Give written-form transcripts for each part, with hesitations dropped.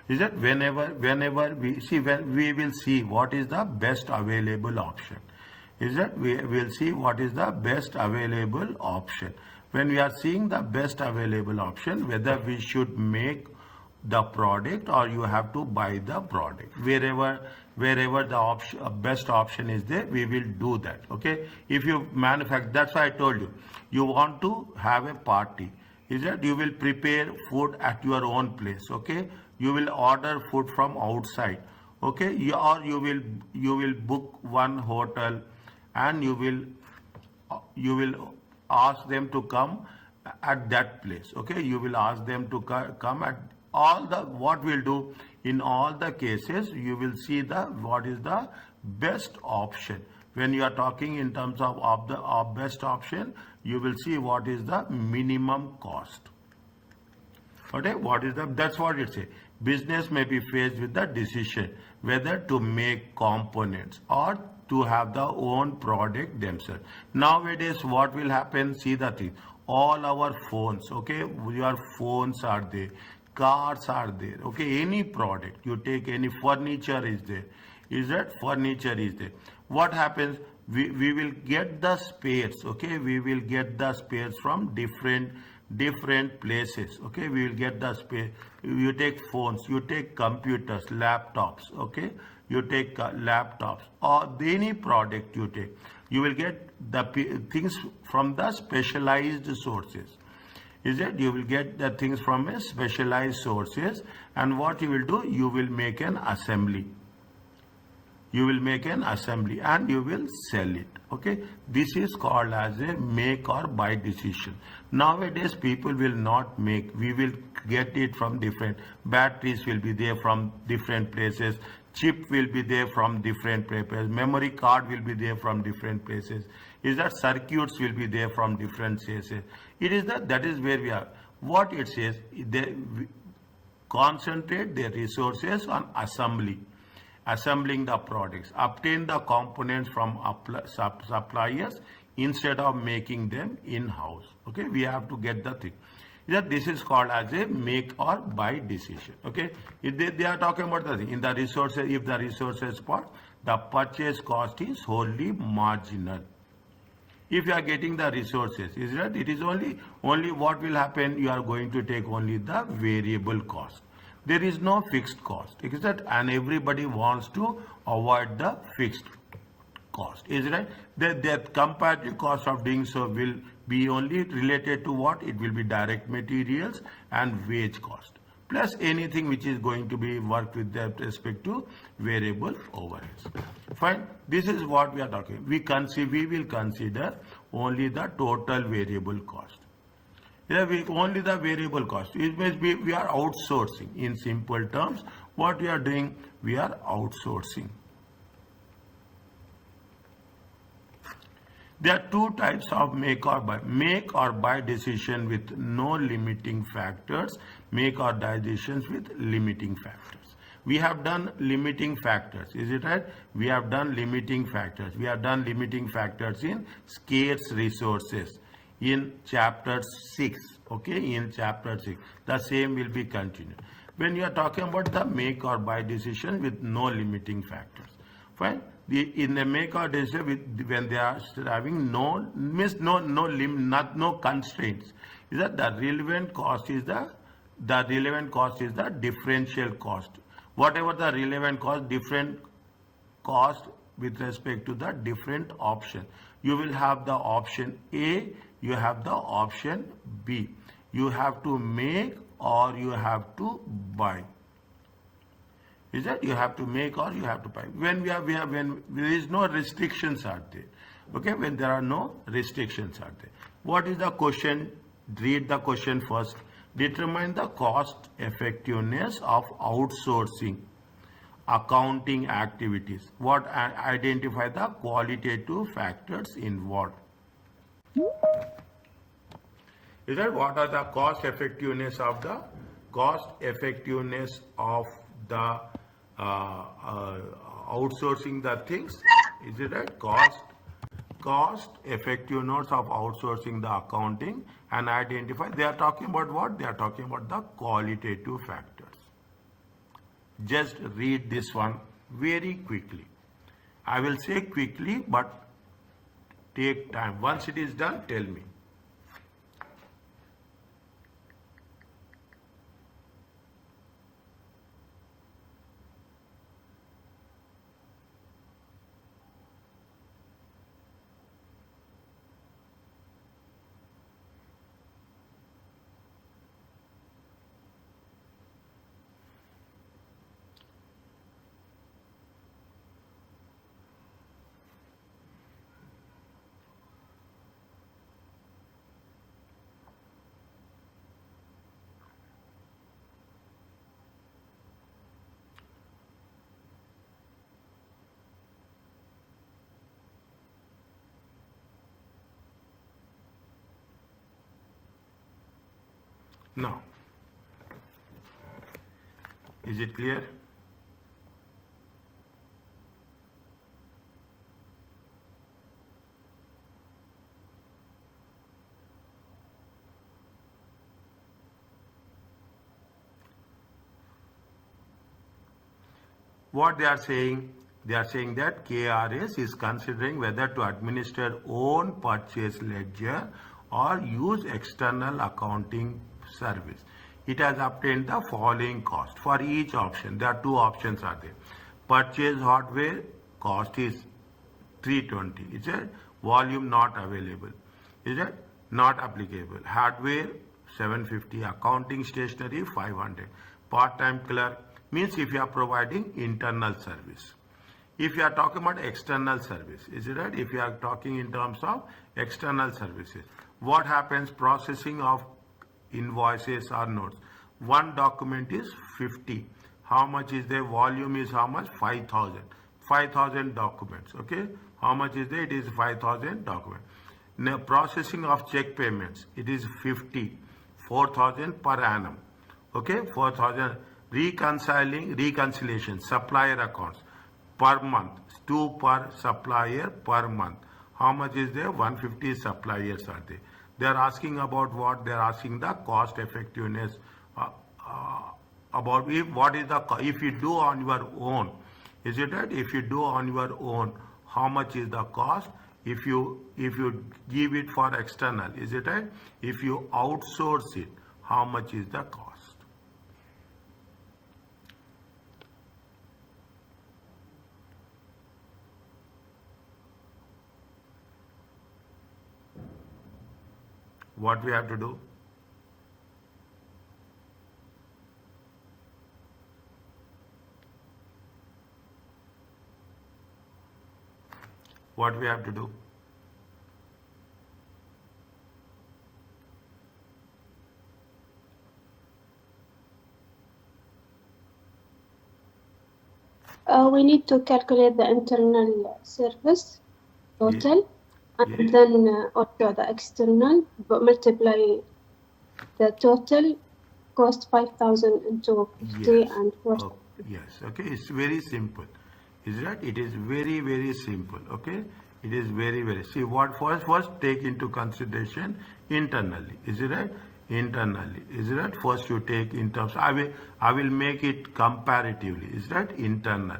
Is that whenever we see, when we will see what is the best available option. Is that we will see what is the best available option. When we are seeing the best available option, whether we should make the product or you have to buy the product, wherever the best option is there, we will do that. Okay, if you manufacture, that's why I told you, you want to have a party, is that you will prepare food at your own place. Okay, you will order food from outside. Okay, or you will book one hotel, and you will ask them to come at that place. Okay, you will ask them to come at all the, what we'll do in all the cases, you will see the what is the best option. When you are talking in terms of the best option, you will see what is the minimum cost. Okay, what is the, that's what it says. Business may be faced with the decision whether to make components or to have the own product themselves. Nowadays, what will happen? See the thing. All our phones, okay, your phones are there, cars are there, okay, any product you take, any furniture is there. Is that furniture is there? What happens? We will get the spares, okay, we will get the spares from different places. Okay, we will get the space. You take phones, you take computers, laptops. Okay, you take laptops or any product you take, you will get the things from the specialized sources. Is it? You will get the things from a specialized sources, and what you will do, you will make an assembly. You will make an assembly and you will sell it. Okay, this is called as a make or buy decision. Nowadays, people will not make. We will get it from different. Batteries will be there from different places. Chip will be there from different places. Memory card will be there from different places. Is that circuits will be there from different places. It is that is where we are. What it says, they concentrate their resources on assembling the products, obtain the components from suppliers instead of making them in-house. Okay, we have to get the thing. That this is called as a make or buy decision. Okay, if they are talking about the thing in the resources. If the resources part, the purchase cost is wholly marginal. If you are getting the resources, is that it is only what will happen, you are going to take only the variable cost. There is no fixed cost. Is that? And everybody wants to avoid the fixed cost. Is right? The comparative cost of doing so will be only related to what? It will be direct materials and wage cost, plus anything which is going to be worked with respect to variable overheads. Fine. This is what we are talking. We will consider only the total variable cost. Yeah, only the variable cost. It means we are outsourcing. In simple terms, what we are doing, we are outsourcing. There are two types of make or buy. Make or buy decision with no limiting factors. Make or buy decisions with limiting factors. We have done limiting factors. Is it right? We have done limiting factors. We have done limiting factors in scarce resources in chapter 6. Okay, in chapter 6. The same will be continued. When you are talking about the make or buy decision with no limiting factors. Fine. In the make or decision, when they are having no constraints, is that the relevant cost is the differential cost. Whatever the relevant cost, different cost with respect to the different option. You will have the option A, you have the option B. You have to make or you have to buy. Is that you have to make or you have to buy? When when there is no restrictions are there. Okay, when there are no restrictions are there. What is the question? Read the question first. Determine the cost effectiveness of outsourcing accounting activities. What identify the qualitative factors involved. Is that what are the cost effectiveness of the outsourcing the things? Is it right? Cost effectiveness of outsourcing the accounting and identify. They are talking about what? They are talking about the qualitative factors. Just read this one very quickly. I will say quickly, but take time. Once it is done, tell me. Now, is it clear? What they are saying that KRS is considering whether to administer own purchase ledger or use external accounting service. It has obtained the following cost for each option. There are two options are there. Purchase hardware cost is 320. Is it volume not available? Is it not applicable? Hardware 750. Accounting stationery 500. Part-time clerk means if you are providing internal service. If you are talking about external service, is it right? If you are talking in terms of external services, what happens? Processing of invoices or notes. One document is 50. How much is the volume is how much? 5,000. 5,000 documents. Okay. How much is there? It is 5,000 documents. Now processing of check payments. It is 50. 4,000 per annum. Okay. 4,000. Reconciliation. Supplier accounts. Per month. 2 per supplier per month. How much is there? 150 suppliers are there. They are asking about what? They are asking the cost effectiveness about what is the if you do on your own. Is it right? If you do on your own, how much is the cost? If you give it for external, is it right? If you outsource it, how much is the cost? What we have to do? What we have to do? We need to calculate the internal service total, and Yes. then also the external, but multiply the total cost 5,000 into 50 Yes. and 40. Oh, yes. Okay. It's very simple. Is that? It is very, very simple. Okay. It is very, very. See what first take into consideration internally. Is it right? Internally. Is it right? First you take in terms. I will make it comparatively. Is that internal?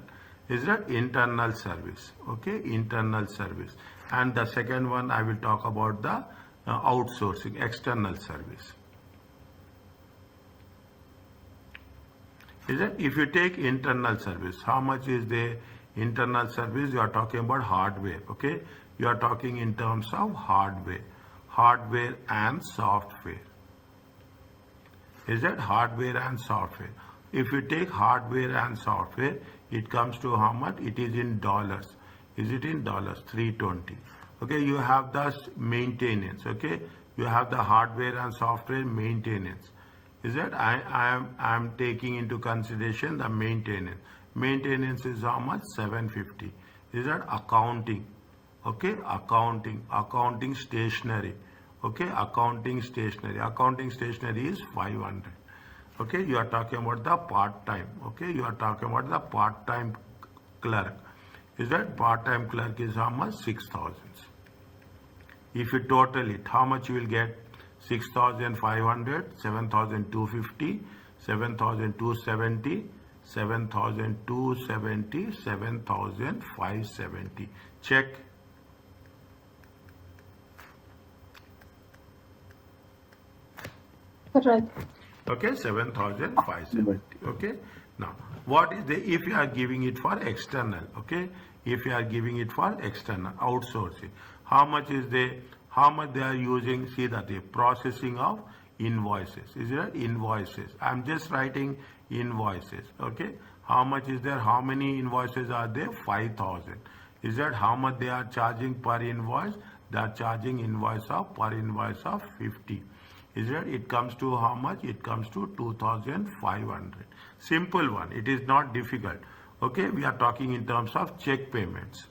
Is that internal service? Okay. Internal service. And the second one I will talk about the outsourcing, external service. Is it? If you take internal service, how much is the internal service? You are talking about hardware. Okay. You are talking in terms of hardware and software. Is that hardware and software? If you take hardware and software, it comes to how much? It is in dollars. Is it in dollars? 320. Okay. You have the maintenance. Okay. You have the hardware and software maintenance. Is that I am taking into consideration the maintenance. Maintenance is how much? 750. Is that accounting? Okay, accounting stationery. Okay, accounting stationery is 500. Okay, you are talking about the part-time. Okay, you are talking about the part-time clerk. Is that part-time clerk is how much? 6,000. If you total it, how much you will get? 6,500, 7,250, 7,270, 7,270, 7,570. Check. Correct. Okay, 7,570. Okay. Now, what is the, if you are giving it for external, okay, if you are giving it for external outsourcing, how much is how much they are using? See that the processing of invoices, is it invoices? I'm just writing invoices, okay. How much is there? How many invoices are there? 5,000. Is that how much they are charging per invoice? They are charging per invoice of 50. Is that it comes to how much? It comes to 2,500. Simple one. It is not difficult. Okay, we are talking in terms of check payments.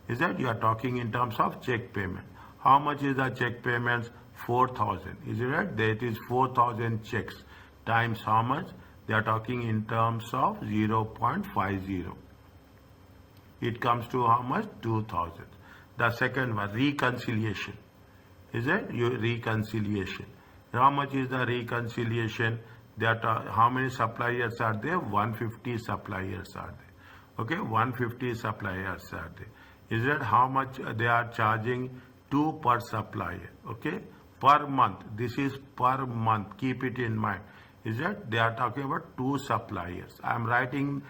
Is that you are talking in terms of check payment? How much is the check payments? 4,000. Is it right? That is 4,000 checks times how much? They are talking in terms of 0.50. It comes to how much? 2,000. The second one, reconciliation. Is it your reconciliation? How much is the reconciliation? That how many suppliers are there? 150 suppliers are there. Okay, 150 suppliers are there. Is that how much they are charging? 2 per supplier. Okay, per month. This is per month. Keep it in mind. Is that they are talking about 2 suppliers. I am writing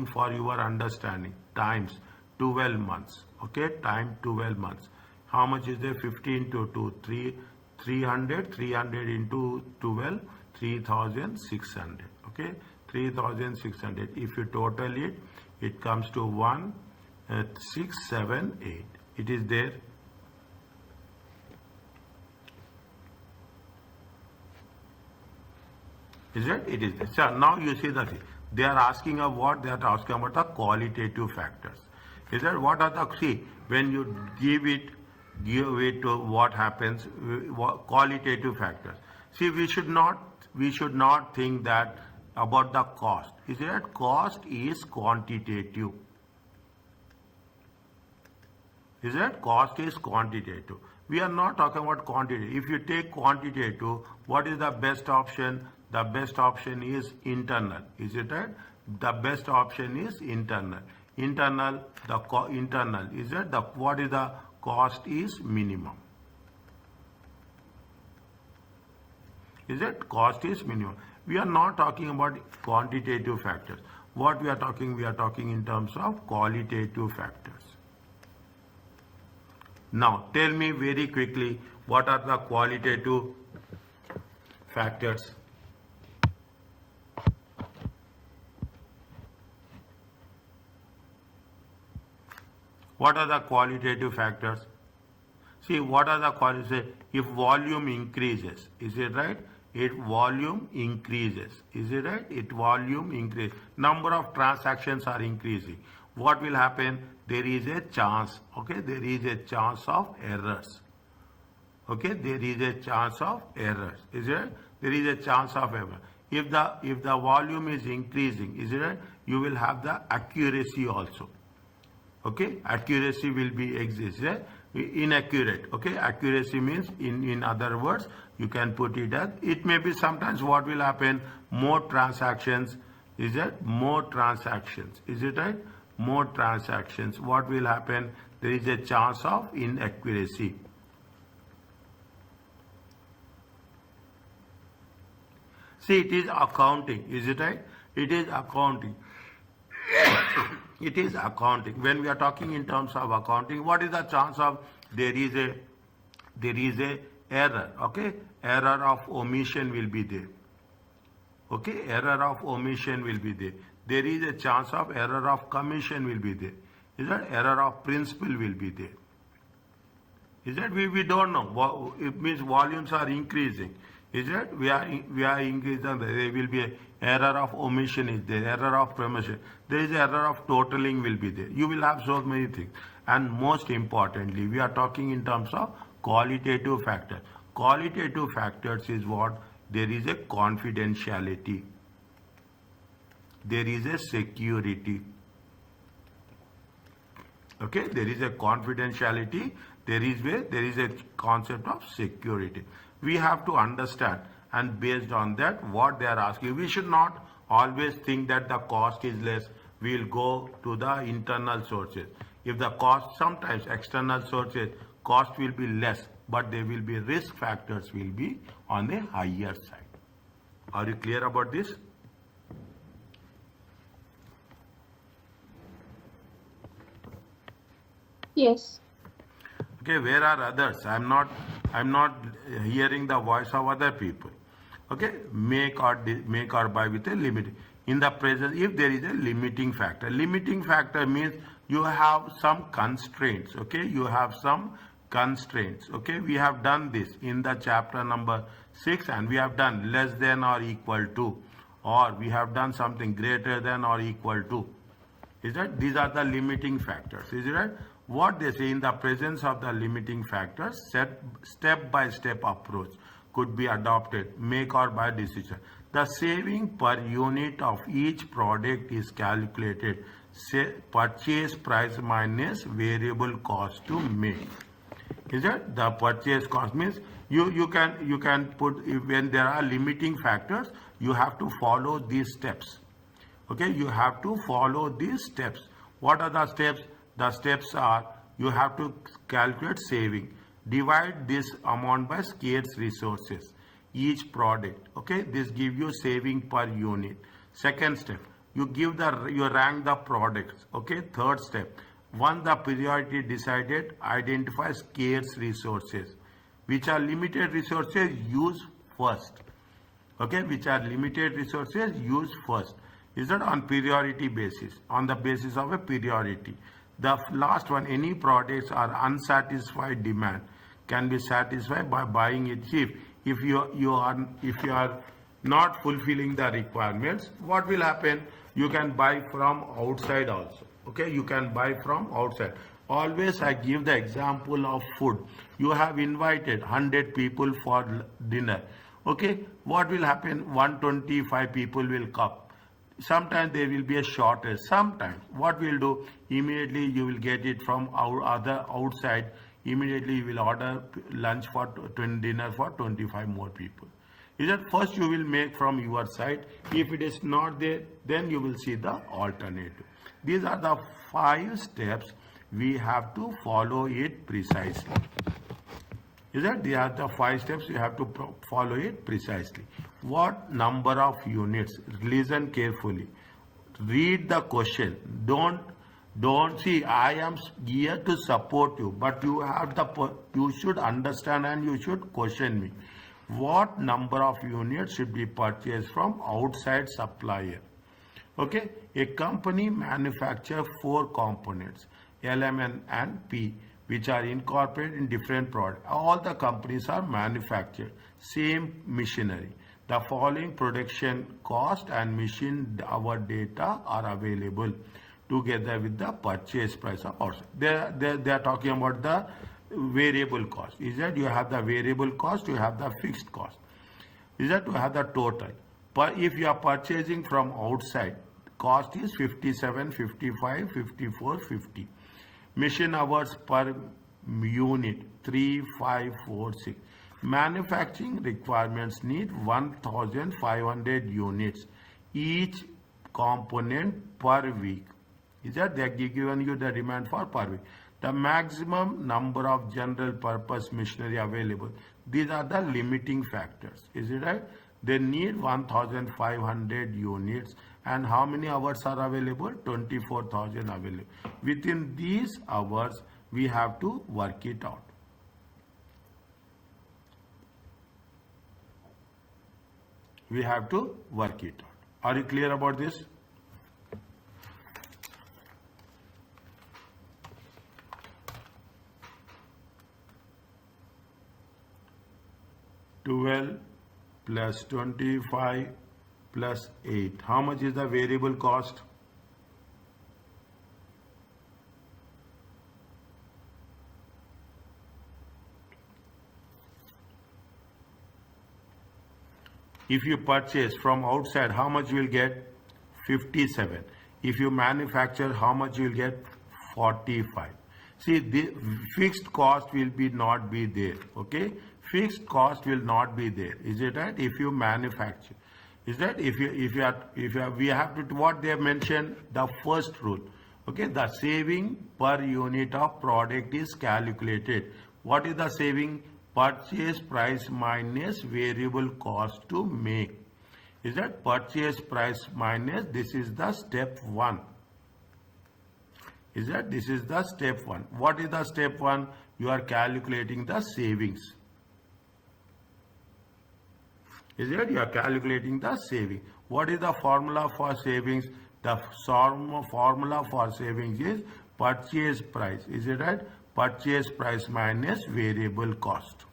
for your understanding. Times 12 months. Okay, time 12 months. How much is there? 15 to 2, 300 into 12, 3,600. Okay, 3,600. If you total it, it comes to 1,678. It is there. Is it? It is there. So now you see that they are asking of what? They are asking about the qualitative factors. Is that what are the, see, when you give it to what happens, qualitative factors. See, we should not think that about the cost. Is that cost is quantitative. Is that cost is quantitative. We are not talking about quantity. If you take quantitative, what is the best option? The best option is internal. Is it right? The best option is internal. Internal, internal. Is that the what is the cost is minimum? Is it cost is minimum? We are not talking about quantitative factors. What we are talking in terms of qualitative factors. Now, tell me very quickly, what are the qualitative factors? What are the qualitative factors? See, what are the qualitative? If volume increases, is it right? If volume increases, is it right? If volume increases, number of transactions are increasing. What will happen? There is a chance, okay? There is a chance of errors. Okay, there is a chance of errors. Is it? There is a chance of error. If the volume is increasing, is it right? You will have the accuracy also. Okay, accuracy will be inaccurate. Okay, accuracy means in other words, you can put it as, it may be sometimes what will happen, more transactions. Is it? More transactions. Is it right? More transactions. What will happen? There is a chance of inaccuracy. See, it is accounting. Is it right? It is accounting. It is accounting. When we are talking in terms of accounting, what is the chance of there is a error? Okay, error of omission will be there. Okay, error of omission will be there. There is a chance of error of commission will be there. Is that error of principal will be there? Is that we don't know. It means volumes are increasing. Is that we are increasing? There will be a error of omission is there, error of promotion. There is error of totaling will be there. You will have so many things. And most importantly, we are talking in terms of qualitative factors. Qualitative factors is what? There is a confidentiality. There is a security. Okay, there is a confidentiality. There is a concept of security. We have to understand, and based on that, what they are asking. We should not always think that the cost is less, we'll go to the internal sources. If the cost, sometimes external sources, cost will be less, but there will be risk factors will be on a higher side. Are you clear about this? Yes. Okay, where are others? I'm not hearing the voice of other people. Okay, make or buy with a limit. In the present, if there is a limiting factor means you have some constraints. Okay, you have some constraints. Okay, we have done this in the chapter number 6, and we have done less than or equal to, or we have done something greater than or equal to. Is that these are the limiting factors? Is it right? What they say, in the presence of the limiting factors, step-by-step approach could be adopted, make or buy decision. The saving per unit of each product is calculated, say purchase price minus variable cost to make. Is that the purchase cost means you can put, when there are limiting factors, you have to follow these steps. Okay, you have to follow these steps. What are the steps? The steps are, you have to calculate saving. Divide this amount by scarce resources, each product. Okay, this gives you saving per unit. Second step, you rank the products. Okay, third step, once the priority decided, identify scarce resources. Which are limited resources, use first. Okay, which are limited resources, use first. Is that on priority basis, on the basis of a priority. The last one, any products are unsatisfied demand can be satisfied by buying it cheap. If you are not fulfilling the requirements, what will happen? You can buy from outside also. Okay, you can buy from outside. Always I give the example of food. You have invited 100 people for dinner. Okay, what will happen? 125 people will come. Sometimes there will be a shortage. Sometimes what we'll do, immediately you will get it from our other outside. Immediately you will order lunch for dinner for 25 more people. Is that first you will make from your side. If it is not there, then you will see the alternative. These are the 5 steps we have to follow it precisely. Is that these are the 5 steps you have to follow it precisely. What number of units? Listen carefully. Read the question. Don't see. I am here to support you, but you should understand and you should question me. What number of units should be purchased from outside supplier? Okay, a company manufactures 4 components, L, M, and P, which are incorporated in different products. All the companies are manufactured, same machinery. The following production cost and machine hour data are available together with the purchase price of outside. They are talking about the variable cost. Is that you have the variable cost, you have the fixed cost. Is that you have the total. But if you are purchasing from outside, cost is 57, 55, 54, 50. Machine hours per unit 3, 5, 4, 6. Manufacturing requirements need 1,500 units each component per week. Is that they are given you the demand for per week. The maximum number of general purpose machinery available. These are the limiting factors. Is it right? They need 1,500 units. And how many hours are available? 24,000 available. Within these hours, we have to work it out. We have to work it out. Are you clear about this? $12 plus 25 plus 8. How much is the variable cost? If you purchase from outside, how much you will get? 57. If you manufacture, how much you will get? 45. See, the fixed cost will not be there. Okay, fixed cost will not be there. Is it right? If you manufacture, Is that if you are, we have to, what they have mentioned, the first rule. Okay, the saving per unit of product is calculated. What is the saving? Purchase price minus variable cost to make. Is that purchase price minus, this is the step 1. Is that this is the step 1. What is the step 1? You are calculating the savings. Is it? You are calculating the saving. What is the formula for savings? The formula for savings is purchase price. Is it right? Purchase price minus variable cost.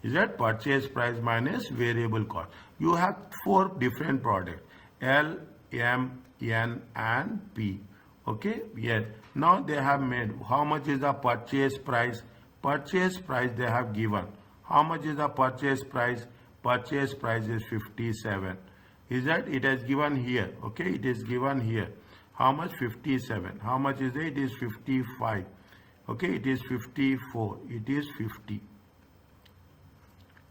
Is that purchase price minus variable cost? You have 4 different products: L, M, N, and P. Okay? Yes. Now they have made, how much is the purchase price? Purchase price they have given. How much is the purchase price? Purchase price is 57. Is that? It is given here. Okay? It is given here. How much? 57. How much is it? It is 55. Okay? It is 54. It is 50.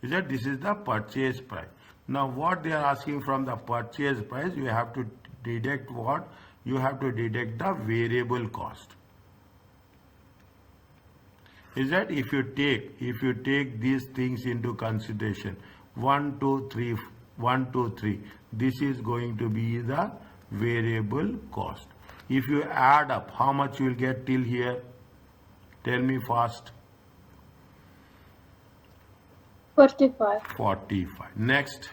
Is that? This is the purchase price. Now what they are asking from the purchase price, you have to deduct what? You have to deduct the variable cost. Is that? If you take these things into consideration, 1, 2, 3, 1, 2, 3, this is going to be the variable cost. If you add up, how much you will get till here? Tell me fast. 45. 45. Next.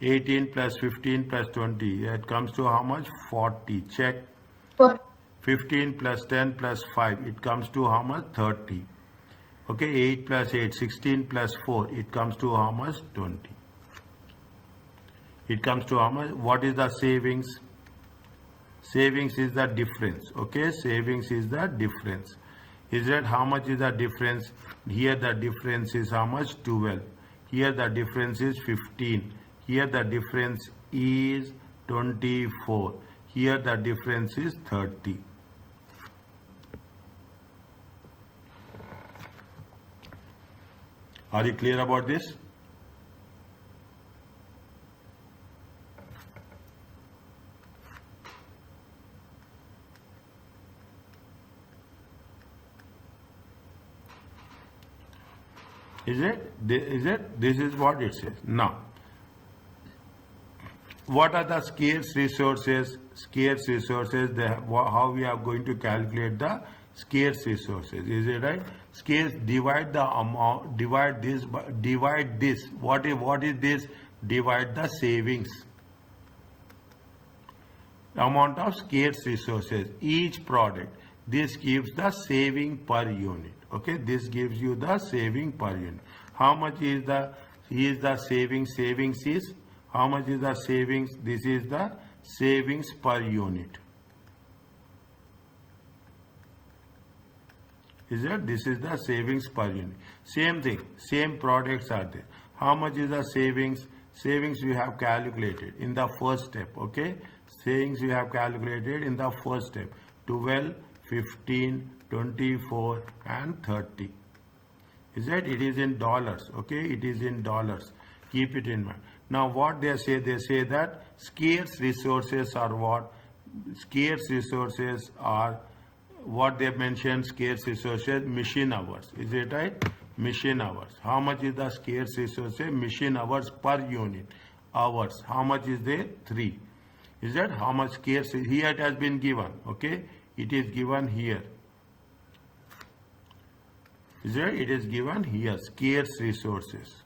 18 plus 15 plus 20. It comes to how much? 40. Check. 4. 15 plus 10 plus 5. It comes to how much? 30. Okay. 8 plus 8. 16 plus 4. It comes to how much? 20. It comes to how much? What is the savings? Savings is the difference. Okay. Savings is the difference. Is that how much is the difference? Here the difference is how much? 12. Here the difference is 15. Here the difference is 24. Here the difference is 30. Are you clear about this? Is it? This is what it says. Now, what are the scarce resources? Scarce resources, how we are going to calculate the scarce resources. Is it right? Scarce, divide the amount, divide this. What is this? Divide the savings. Amount of scarce resources. Each product. This gives the saving per unit. Okay, this gives you the saving per unit. How much is the savings? Savings is, how much is the savings? This is the savings per unit. Is that? This is the savings per unit. Same thing, same products are there. How much is the savings? Savings we have calculated in the first step. Okay, savings we have calculated in the first step. 12, 15, 24 and 30. Is that? It is in dollars. Okay, it is in dollars. Keep it in mind. Now what they say that scarce resources are what? Scarce resources are what they mentioned. Scarce resources, machine hours. Is it right? Machine hours. How much is the scarce resources? Machine hours per unit. Hours. How much is there? 3. Is that? How much scarce? Here it has been given. Okay, it is given here. Is there? It is given here. Scarce resources.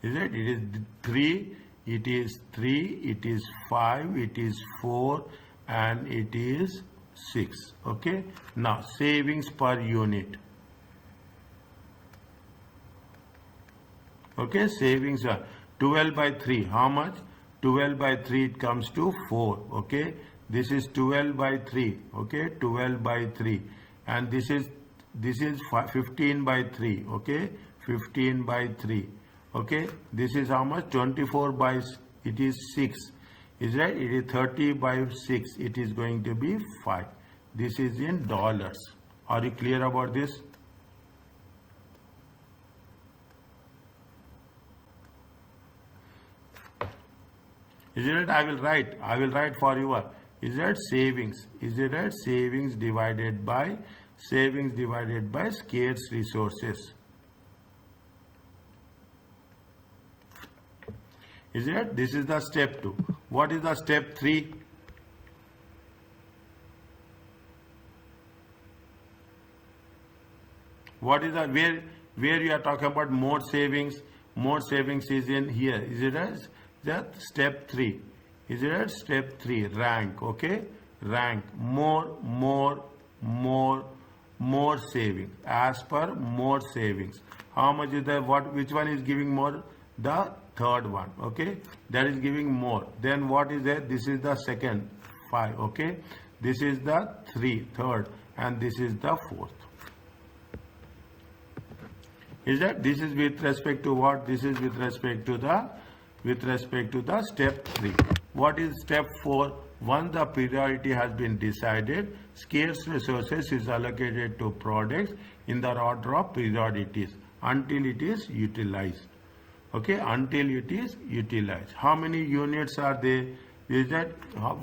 Is it? It is 3. It is 3. It is 5. It is 4. And it is 6. Okay. Now savings per unit. Okay. Savings are 12 by 3. How much? 12 by 3 it comes to 4. Okay. This is 12 by 3. Okay. 12 by 3. And this is 15 by 3. Okay. 15 by 3. Okay. This is how much? 24 by, it is 6. Is right? It is 30 by 6. It is going to be 5. This is in dollars. Are you clear about this? Is it? I will write for you. Is it savings? Is it right? Savings divided by scarce resources. Is it? This is the step 2. What is the step 3? What is the where you are talking about more savings? More savings is in here. Is it as that step 3? Is it at step 3? Rank. Okay, rank more savings. As per more savings, how much is the what? Which one is giving more? The third one. Okay, that is giving more. Then what is there? This is the second 5. Okay, this is the third, and this is the fourth. Is that this is with respect to what? This is with respect to the step 3. What is step 4? Once the priority has been decided, scarce resources is allocated to products in the order of priorities until it is utilized. Okay, until it is utilized. How many units are there? Is that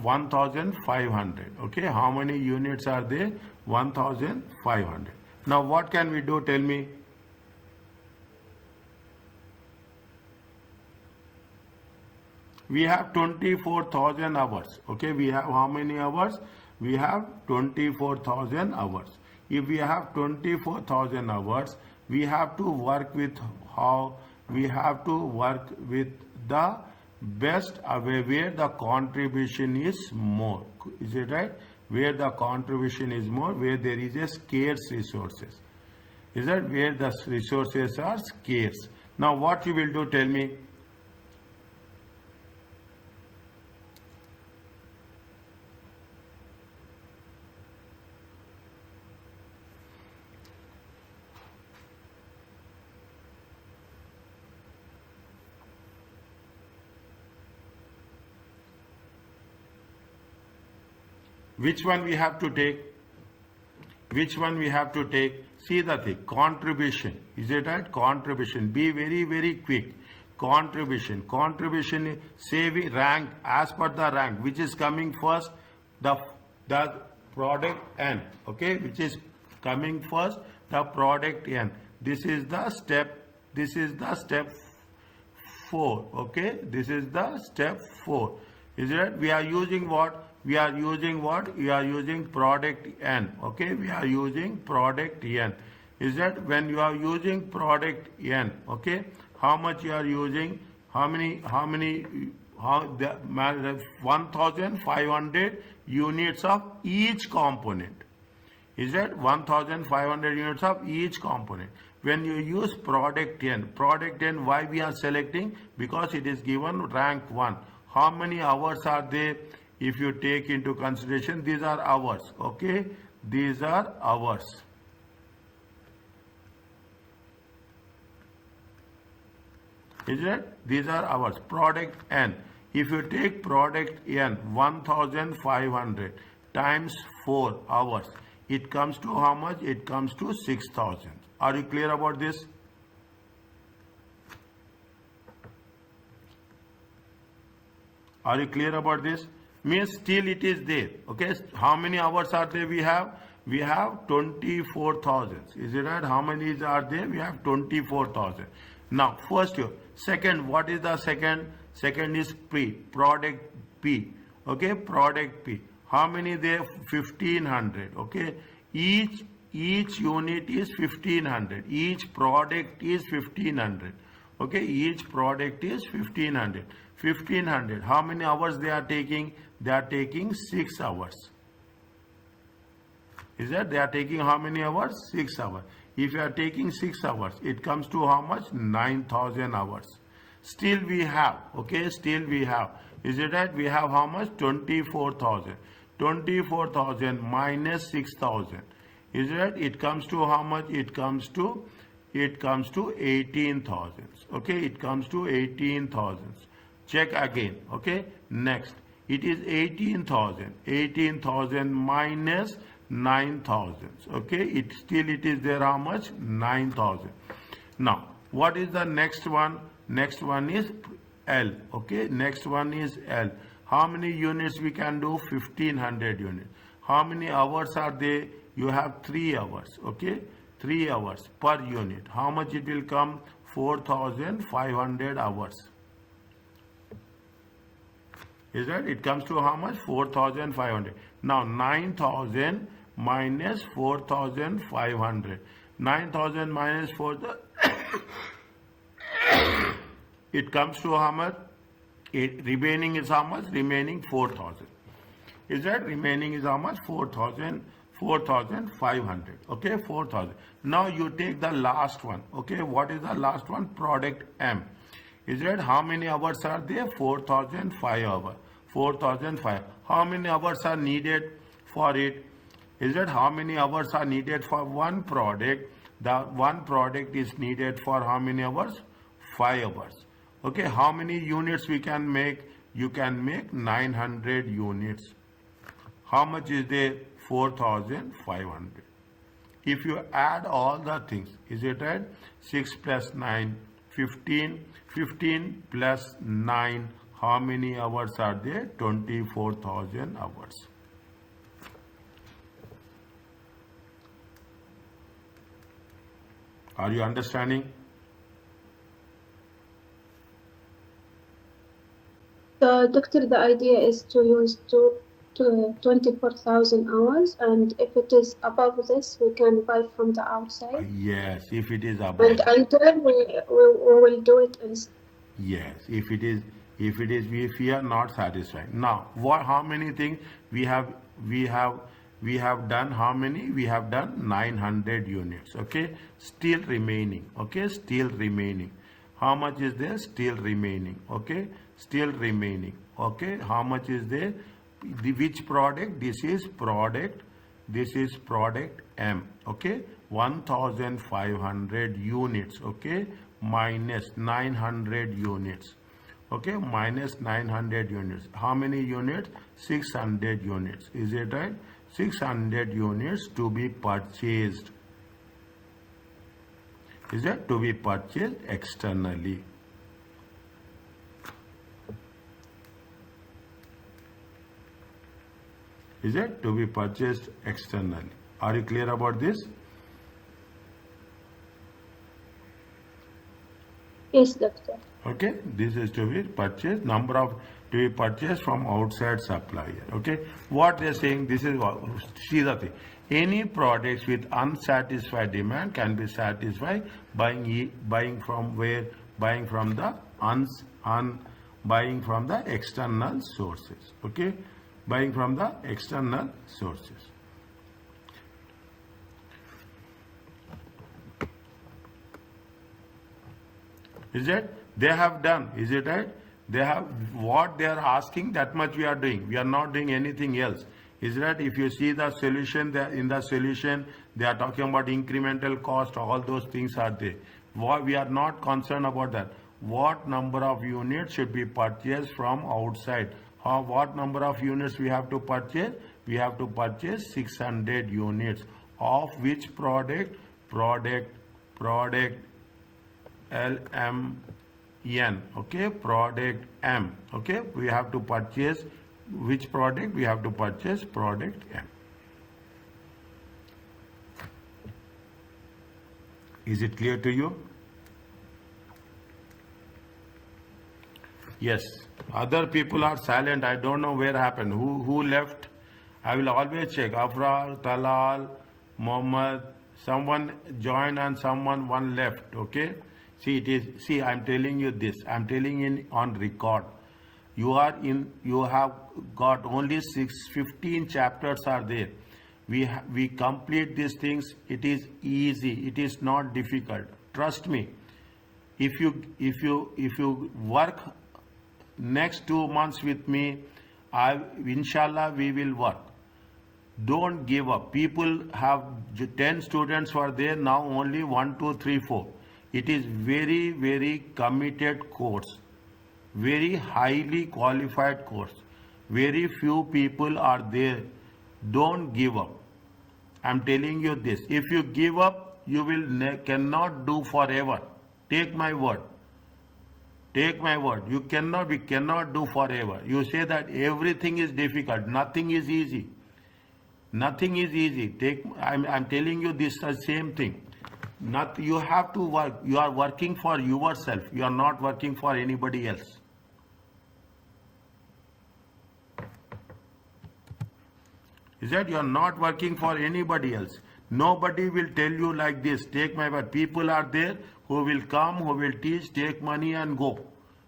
1,500? Okay, how many units are there? 1,500. Now what can we do? Tell me. We have 24,000 hours. Okay, we have how many hours? We have 24,000 hours. If we have 24,000 hours, we have to work with how? We have to work with the best where the contribution is more. Is it right? Where the contribution is more, where there is a scarce resources. Is that where the resources are scarce? Now what you will do? Tell me. Which one we have to take? Which one we have to take? See the thing. Contribution. Is it right? Contribution. Be very quick. Contribution. Contribution. Saving rank as per the rank. Which is coming first? The product N. Okay. Which is coming first? The product N. This is the step. This is the step 4. Okay. This is the step 4. Is it right? We are using what? We are using what? We are using product N. Okay, we are using product N. Is that when you are using product N? Okay, how much you are using? How the 1,500 units of each component. Is that 1,500 units of each component? When you use product N, why we are selecting? Because it is given rank 1. How many hours are there? If you take into consideration, these are hours. Okay, these are hours. Is it? These are hours. Product N. If you take product N 1,500 times 4 hours, it comes to how much? It comes to 6,000. Are you clear about this? Are you clear about this? Means still it is there. Okay, how many hours are there? We have 24,000. Is it right? How many are there? We have 24,000. Now first year. Second, what is the second? Second is product P. Okay, product P. How many there? 1,500. Okay, each unit is 1,500. Each product is 1,500. Okay, each product is 1,500. 1,500. How many hours they are taking? They are taking 6 hours. Is that they are taking how many hours? 6 hours. If you are taking 6 hours, it comes to how much? 9,000 hours. Still we have. Okay, still we have. Is it right? We have how much? 24,000. 24,000 minus 6,000. Is it right? It comes to how much? It comes to 18,000. Okay, it comes to 18,000. Check again. Okay, next. It is 18,000. 18,000 minus 9,000. Okay, it is there how much? 9,000. Now, what is the next one? Next one is L. Okay, next one is L. How many units we can do? 1500 units. How many hours are they? You have 3 hours. Okay, 3 hours per unit. How much it will come? 4,500 hours. Is that? It comes to how much? 4,500. Now 9,000 minus 4,500. 9,000 minus 4,000. It comes to how much? Remaining is how much? Remaining 4,000. Is that? Remaining is how much? 4,500. Okay, 4,000. Now you take the last one. Okay, what is the last one? Product M. Is that? How many hours are there? 4,005 hours. 4,005. How many hours are needed for it? Is that? How many hours are needed for one product? The one product is needed for how many hours? 5 hours. Okay, how many units we can make? You can make 900 units. How much is there? 4,500. If you add all the things, is it right? 6 plus 9, 15. 15 plus 9, how many hours are there? 24,000 hours. Are you understanding? So, doctor, the idea is to use 24,000 hours, and if it is above this, we can buy from the outside. Yes, if it is above. And until we will do it in. Yes, if we are not satisfied. Now, how many things we have done? How many? We have done 900 units. Okay, still remaining. Okay, still remaining. How much is there? Still remaining. Okay, still remaining. Okay, how much is there? Which product? This is product M. Okay, 1,500 units. Okay, minus 900 units. Okay, minus 900 units. How many units? 600 units. Is it right? 600 units to be purchased. Is it? To be purchased externally. Is it? To be purchased externally. Are you clear about this? Yes, doctor. Okay, this is to be purchased, number of to be purchased from outside supplier. Okay, what they are saying, this is what, see the thing. Any products with unsatisfied demand can be satisfied buying from where? Buying from the buying from the external sources. Okay, buying from the external sources. Is it? They have done. Is it right? They have what they are asking, that much we are doing. We are not doing anything else. Is that? If you see the solution, in the solution, they are talking about incremental cost. All those things are there. We are not concerned about that. What number of units should be purchased from outside? What number of units we have to purchase? We have to purchase 600 units. Of which product? Product LMN. Okay, product M. Okay, we have to purchase which product? We have to purchase product M. Is it clear to you? Yes. Other people are silent. I don't know where happened. Who left? I will always check. Afra, Talal, Mohammed. Someone joined and one left. Okay. See, I'm telling you this. I'm telling you on record. You have got only 15 chapters are there. We complete these things. It is easy. It is not difficult. Trust me. If you work next 2 months with me, inshallah we will work. Don't give up. People have 10 students were there, now only 1, 2, 3, 4. It is very, very committed course, very highly qualified course. Very few people are there. Don't give up. I'm telling you this. If you give up, you will cannot do forever. Take my word. Take my word. We cannot do forever. You say that everything is difficult. Nothing is easy. Nothing is easy. I'm telling you this the same thing. You have to work. You are working for yourself. You are not working for anybody else. Is that you are not working for anybody else. Nobody will tell you like this. Take my word. People are there who will come, who will teach, take money and go.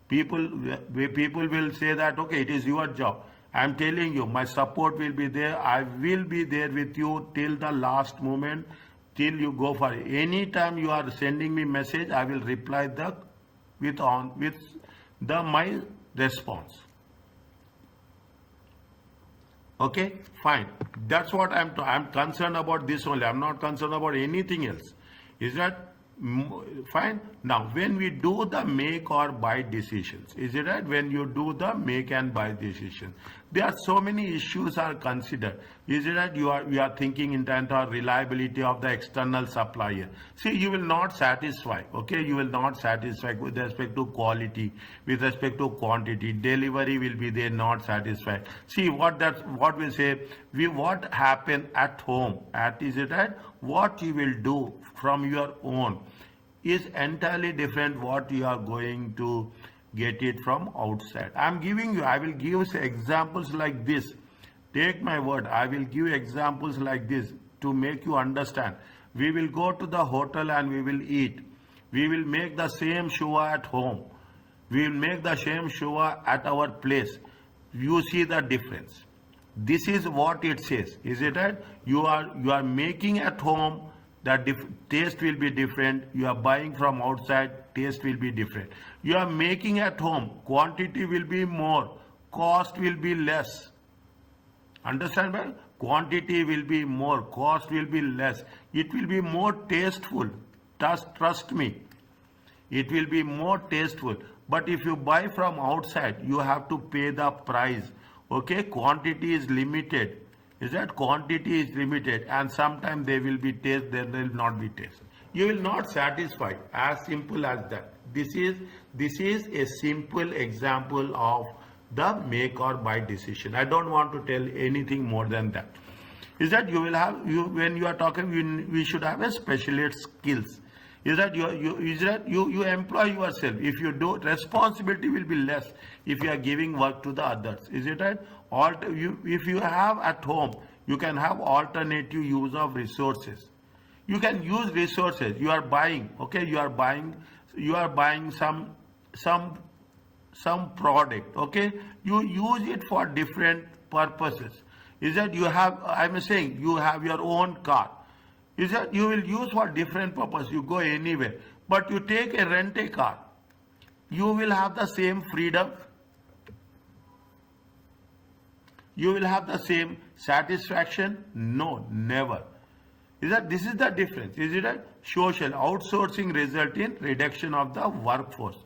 People will say that, okay, it is your job. I am telling you, my support will be there. I will be there with you till the last moment, till you go for it. Anytime you are sending me message, I will reply with my response. Okay, fine. That's what I'm concerned about this only. I'm not concerned about anything else. Is that fine? Now, when we do the make or buy decisions, is it right? When you do the make and buy decision, there are so many issues are considered. Is it right? You are thinking in terms of reliability of the external supplier. See, you will not satisfy. Okay, you will not satisfy with respect to quality, with respect to quantity. Delivery will be there, not satisfied. See what we say. What happen at home? Is it right? What you will do from your own is entirely different what you are going to get it from outside. I will give examples like this. Take my word, I will give examples like this to make you understand. We will go to the hotel and we will eat. We will make the same shua at home. We will make the same shua at our place. You see the difference. This is what it says. Is it right? You are making at home, the taste will be different. You are buying from outside, taste will be different. You are making at home, quantity will be more, cost will be less. Understand, well? Quantity will be more, cost will be less. It will be more tasteful. Trust me. It will be more tasteful. But if you buy from outside, you have to pay the price. Okay, quantity is limited. Is that quantity is limited, and sometimes they will be taste, there will not be taste. You will not satisfy. As simple as that. This is a simple example of the make or buy decision. I don't want to tell anything more than that. Is that when you are talking, we should have a specialist skills. Is that you employ yourself. If you do, responsibility will be less if you are giving work to the others. Is it right? If you have at home, you can have alternative use of resources. You can use resources. You are buying, okay? You are buying some product, okay? You use it for different purposes. Is that I'm saying you have your own car. Is that you will use for different purpose. You go anywhere, but you take a rent car. You will have the same freedom. You will have the same satisfaction? No, never. This is the difference? Is it a social outsourcing result in reduction of the workforce?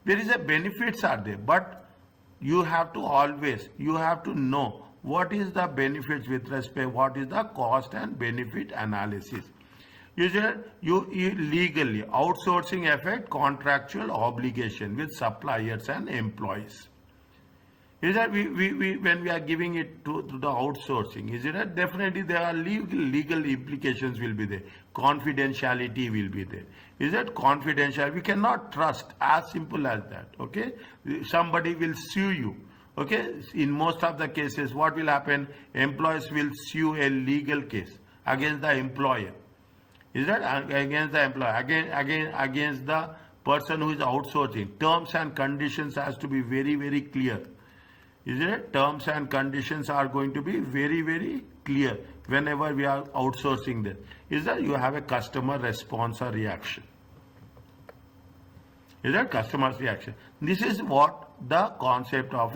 There is a benefits are there, but you have to know what is the benefits with respect, what is the cost and benefit analysis. You legally outsourcing affect contractual obligation with suppliers and employees. Is that when we are giving it to the outsourcing, is it that definitely there are legal implications will be there. Confidentiality will be there. Is that confidential? We cannot trust, as simple as that. Okay, somebody will sue you. Okay, in most of the cases, what will happen? Employees will sue a legal case against the employer. Is that against the employer? Against the person who is outsourcing. Terms and conditions has to be very, very clear. Is it? Terms and conditions are going to be very, very clear whenever we are outsourcing them. Is that you have a customer response or reaction? Is that customer's reaction? This is what the concept of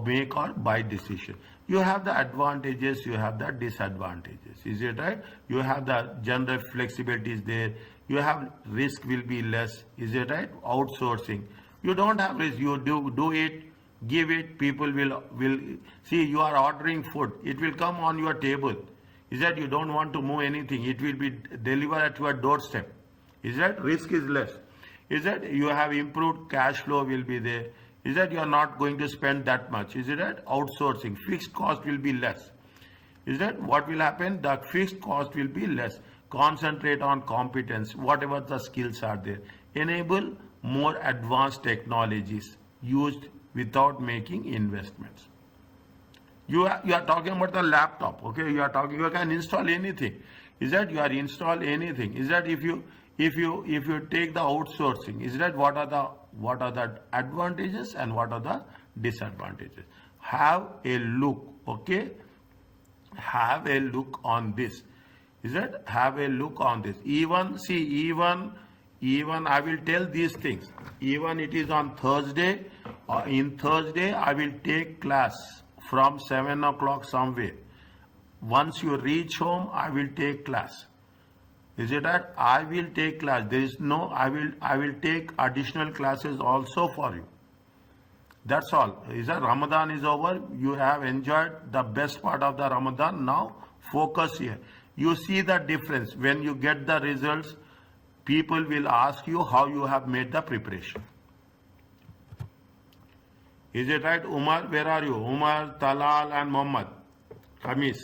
make or buy decision. You have the advantages, you have the disadvantages. Is it right? You have the general flexibility is there. You have risk will be less. Is it right? Outsourcing. You don't have risk. You do it. Give it, people will see. You are ordering food, it will come on your table. Is that you don't want to move anything? It will be delivered at your doorstep. Is that risk is less? Is that you have improved cash flow will be there? Is that you are not going to spend that much? Is it that outsourcing? Fixed cost will be less. Is that what will happen? The fixed cost will be less. Concentrate on competence, whatever the skills are there. Enable more advanced technologies used without making investments. You are talking about the laptop, okay? You can install anything. Is that you are install anything? Is that if you take the outsourcing, is that what are the advantages and what are the disadvantages? Have a look, okay? Have a look on this. Is that have a look on this? Even I will tell these things. Even it is on Thursday. In Thursday I will take class from 7 o'clock somewhere. Once you reach home, I will take class. Is it that I will take class? There is no. I will take additional classes also for you. That's all. Is that Ramadan is over? You have enjoyed the best part of the Ramadan. Now focus here. You see the difference when you get the results. People will ask you how you have made the preparation. Is it right? Umar, where are you? Umar, Talal and Muhammad. Khamis.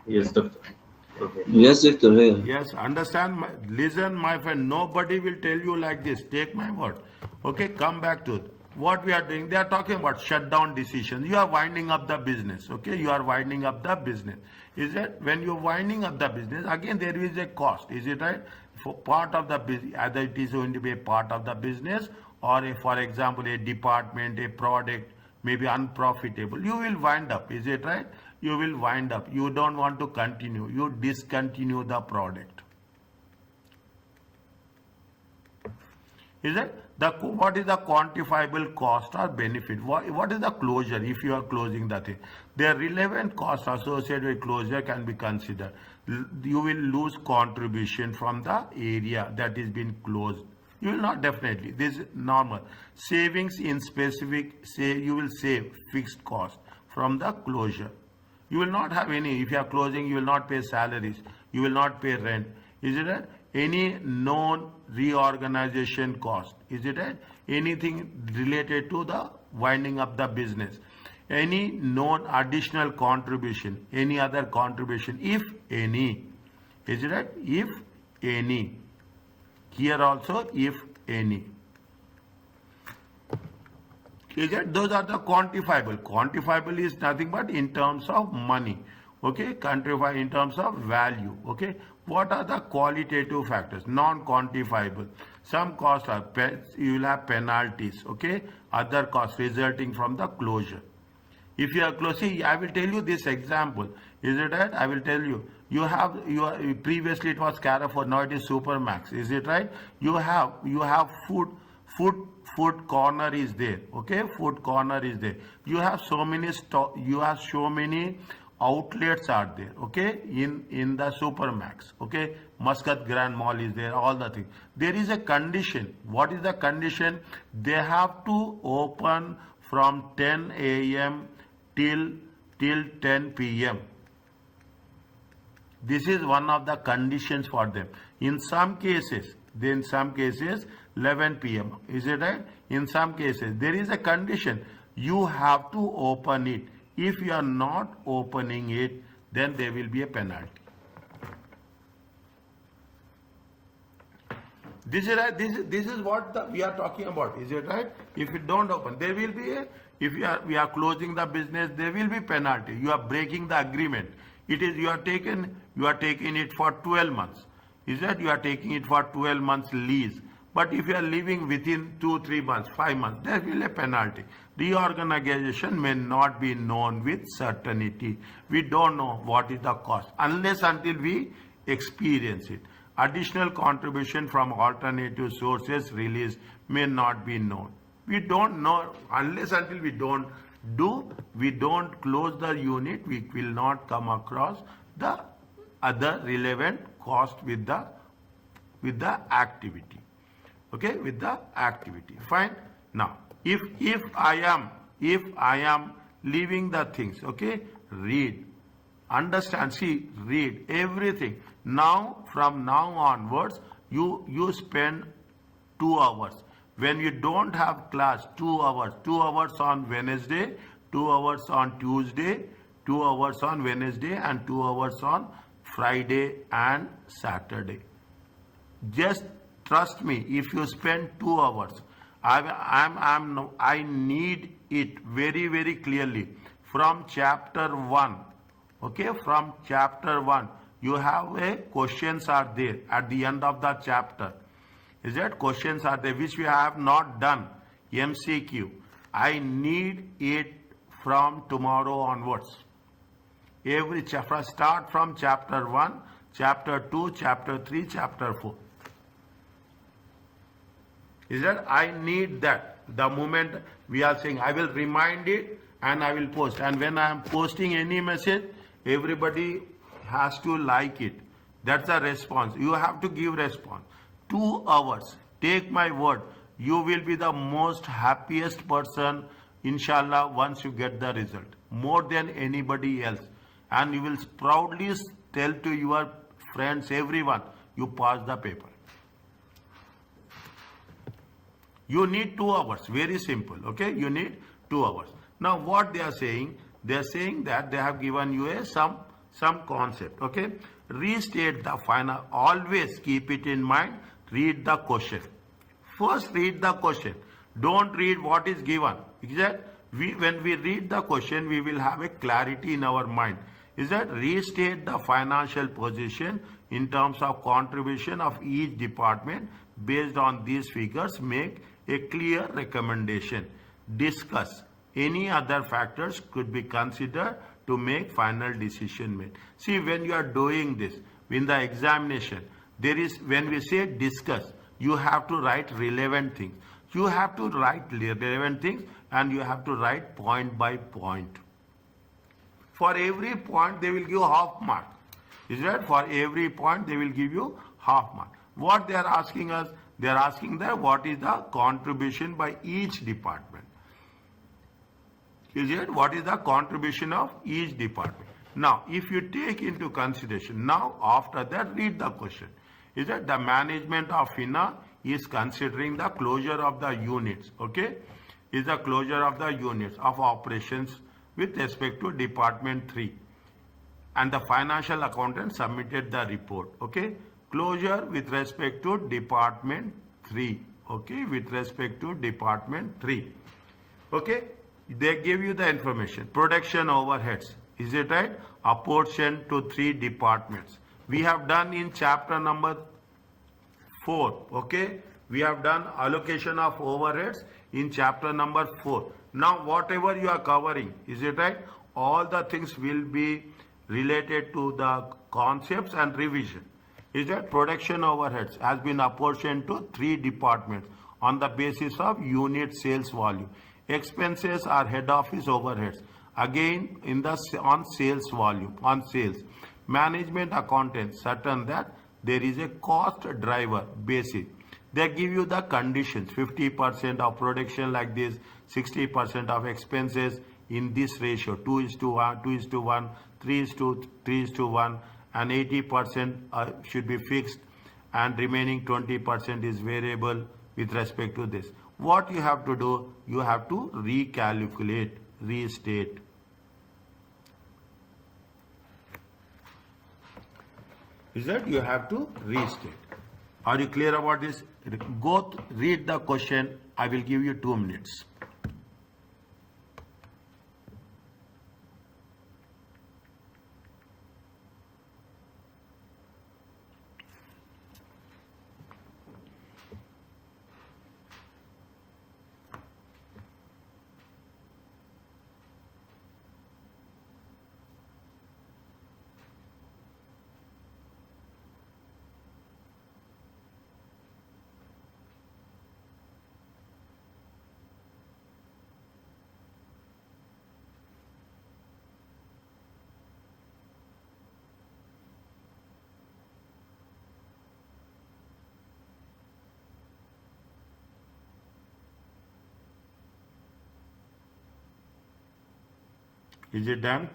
Yes, doctor. Okay. Yes, doctor. Yes, understand. Listen, my friend. Nobody will tell you like this. Take my word. Okay, come back to it. What we are doing, they are talking about shutdown decisions. You are winding up the business. Okay, you are winding up the business. Is it when you're winding up the business, again there is a cost. Is it right? For part of the business, either it is going to be a part of the business or for example, a department, a product may be unprofitable. You will wind up. Is it right? You will wind up. You don't want to continue. You discontinue the product. Is it? What is the quantifiable cost or benefit? What is the closure if you are closing the thing? The relevant costs associated with closure can be considered. You will lose contribution from the area that is being closed. You will not definitely. This is normal. Savings in specific, say you will save fixed cost from the closure. You will not have any. If you are closing, you will not pay salaries. You will not pay rent. Is it right? Any known reorganization cost? Is it right? Anything related to the winding up the business? Any known additional contribution? Any other contribution? If any. Is it right? If any. Here also, if any. Is that those are the quantifiable. Quantifiable is nothing but in terms of money. Okay, quantify in terms of value. Okay, what are the qualitative factors? Non-quantifiable. Some costs are you will have penalties. Okay, other costs resulting from the closure. If you are closing, I will tell you this example. Is it right? I will tell you. You have previously it was Carrefour, now it is Supermax. Is it right? You have food corner is there. Okay, food corner is there. You have so many outlets are there. Okay, in the Supermax. Okay, Muscat Grand Mall is there. All the things. There is a condition. What is the condition? They have to open from 10 a.m. till 10 p.m. This is one of the conditions for them. In some cases, 11 p.m. Is it right? In some cases, there is a condition. You have to open it. If you are not opening it, then there will be a penalty. This is right. This is what we are talking about. Is it right? If you don't open, there will be a. If we are closing the business, there will be penalty. You are breaking the agreement. It is you are taking it for 12 months. Is that you are taking it for 12 months lease? But if you are leaving within 2-3 months, 5 months, there will be a penalty. Reorganization may not be known with certainty. We don't know what is the cost unless until we experience it. Additional contribution from alternative sources released may not be known. We don't know unless until we don't close the unit, we will not come across the other relevant cost with the activity. Okay, with the activity. Fine. Now, if I am leaving the things, okay, read. Understand, see, read everything. Now, from now onwards, you spend 2 hours. When you don't have class, 2 hours. 2 hours on Wednesday, 2 hours on Tuesday, 2 hours on Wednesday, and 2 hours on Friday and Saturday. Just trust me, if you spend 2 hours, I need it very, very clearly from chapter 1. Okay, from chapter 1, you have a questions are there at the end of the chapter. Is that questions are there which we have not done? MCQ. I need it from tomorrow onwards. Every chapter, start from chapter 1, chapter 2, chapter 3, chapter 4. Is that I need that. The moment we are saying, I will remind it and I will post. And when I am posting any message, everybody has to like it. That's a response. You have to give response. 2 hours. Take my word. You will be the most happiest person, inshallah, once you get the result. More than anybody else. And you will proudly tell to your friends, everyone, you passed the paper. You need 2 hours. Very simple. Okay. You need 2 hours. Now what they are saying that they have given you some concept. Okay. Restate the final. Always keep it in mind. Read the question. First read the question. Don't read what is given. Is that when we read the question, we will have a clarity in our mind. Is that restate the financial position in terms of contribution of each department based on these figures. Make a clear recommendation. Discuss any other factors could be considered to make final decision made. See, when you are doing this in the examination, there is, when we say discuss, you have to write relevant things. You have to write relevant things and you have to write point by point. For every point, they will give half mark. Is that for every point, they will give you half mark. What they are asking us, they are asking that what is the contribution by each department. Is it? What is the contribution of each department? Now, if you take into consideration, now after that, read the question. Is that the management of FINA is considering the closure of the units, okay? Is the closure of the units of operations with respect to Department 3. And the financial accountant submitted the report, okay? Closure with respect to Department 3, okay? With respect to Department 3, okay? They give you the information. Production overheads, is it right? Apportioned to 3 departments. We have done in chapter number 4, okay? We have done allocation of overheads in chapter number 4. Now, whatever you are covering, is it right? All the things will be related to the concepts and revision. Is that production overheads has been apportioned to 3 departments on the basis of unit sales volume. Expenses are head office overheads. Again, on sales volume, on sales. Management accountant certain that there is a cost driver basis. They give you the conditions, 50% of production like this, 60% of expenses in this ratio, 2:1, 2:1, 3:1, and 80% should be fixed and remaining 20% is variable with respect to this. What you have to do, you have to recalculate, restate. Is that you have to restate. Are you clear about this? Go read the question. I will give you 2 minutes. Is it done?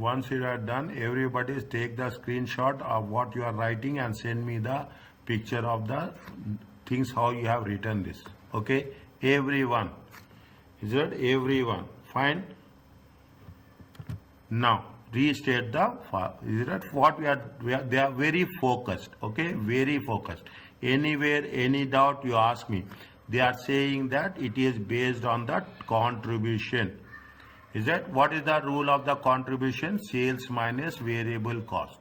Once you are done, everybody take the screenshot of what you are writing and send me the picture of the things how you have written this. Okay, everyone. Is it everyone? Fine. Now restate the is that what we are they are very focused. Okay, very focused. Anywhere any doubt you ask me, they are saying that it is based on the contribution. Is that what is the rule of the contribution? Sales minus variable cost.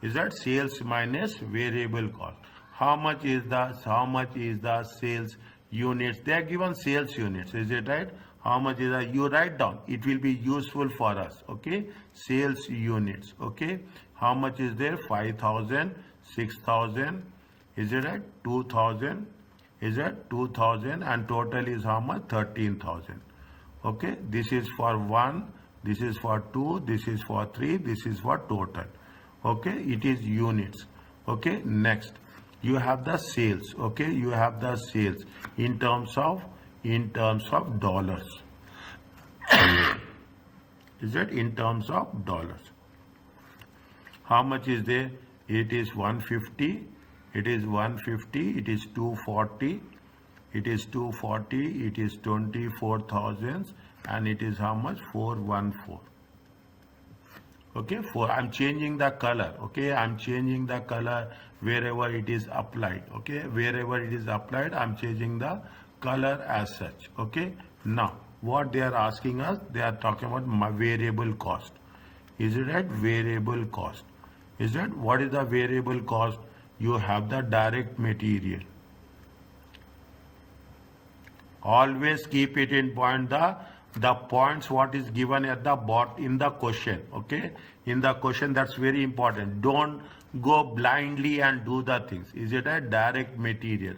Is that sales minus variable cost? How much is the sales units? They are given sales units. Is it right? How much is the, you write down. It will be useful for us. Okay, sales units. Okay, how much is there? 5,000, 6,000. Is it right? 2,000. Is that 2,000 and total is how much? 13,000. Okay, this is for 1, this is for 2, this is for 3, this is for total. Okay, it is units. Okay, next you have the sales. Okay, you have the sales in terms of dollars. Is it in terms of dollars? How much is there? It is 150, it is 150, it is 240. It is 240, it is 24,000 and it is how much? 414. Okay, I'm changing the color. Okay, I'm changing the color wherever it is applied. Okay, wherever it is applied, I'm changing the color as such. Okay, now what they are asking us, they are talking about my variable cost. Is it right? Variable cost. Is that what is the variable cost? You have the direct material. Always keep it in point the points what is given at the bottom in the question. Okay, in the question, that's very important. Don't go blindly and do the things. Is it a direct material?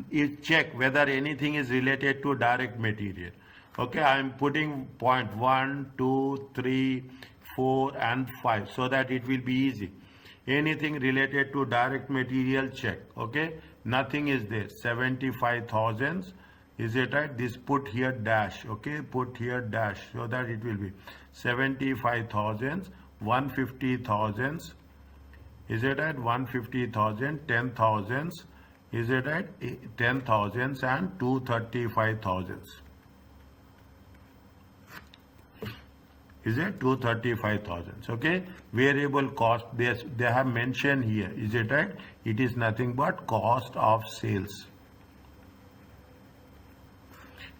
You check whether anything is related to direct material. Okay, I am putting point 1, 2, 3, 4 and 5 so that it will be easy. Anything related to direct material, check. Okay, nothing is there. 75,000. Is it right? This put here dash. Okay, put here dash so that it will be 75,000, 150,000. Is it right? 150,000, 10,000. Is it right? 10,000 and 235,000. Is it 235,000? Okay, variable cost they have mentioned here. Is it right? It is nothing but cost of sales.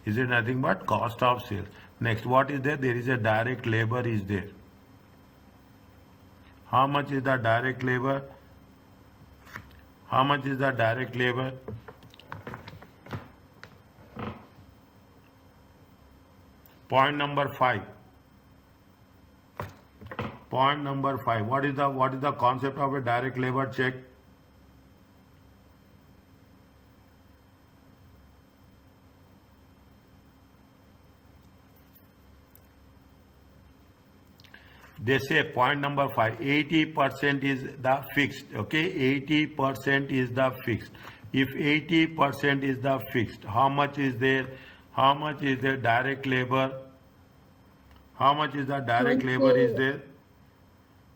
Is it nothing but cost of sales? Next, what is there? There is a direct labor is there. How much is the direct labor? How much is the direct labor? Point number 5. Point number 5. What is the concept of a direct labor? Check. They say point number 5, 80% is the fixed. Okay, 80% is the fixed. If 80% is the fixed, how much is there? How much is the direct labor? How much is the direct labor is there?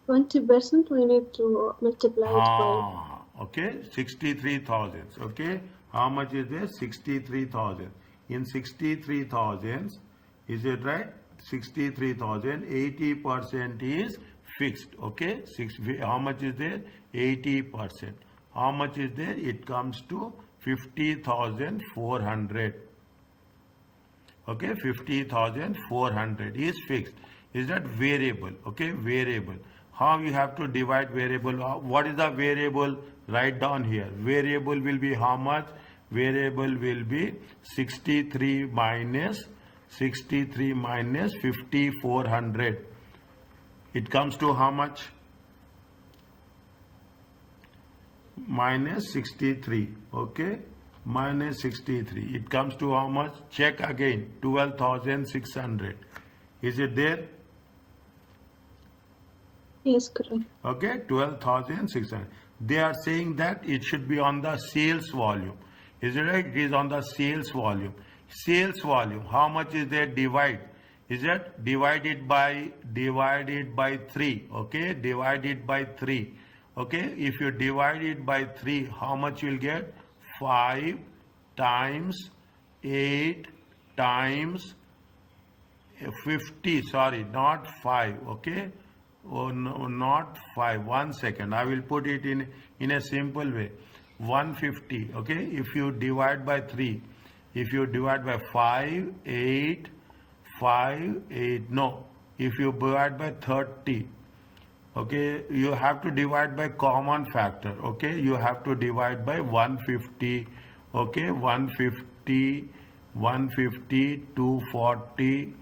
20% we need to multiply it by. Okay, 63,000. Okay, how much is there? 63,000. In 63,000, is it right? 63,000, 80% is fixed. Okay, how much is there? 80%. How much is there? It comes to 50,400. Okay, 50,400 is fixed. Is that variable? Okay, variable. How you have to divide variable? What is the variable? Write down here. Variable will be how much? Variable will be 63 minus 5,400. It comes to how much? Minus 63. Okay, minus 63. It comes to how much? Check again. 12,600. Is it there? Yes, correct. Okay, 12,600. They are saying that it should be on the sales volume. Is it right? It is on the sales volume. Sales volume, how much is there? Divide. Is that divided by 3? Okay, divided by 3. Okay, if you divide it by 3, how much you'll get? 5 times 8 times 50, sorry, not 5, okay? Oh, no, not 5. 1 second. I will put it in a simple way. 150, okay? If you divide by 3, if you divide by 5, 8, 5, 8, no. If you divide by 30, okay, you have to divide by common factor, okay? You have to divide by 150, okay? 150, 240,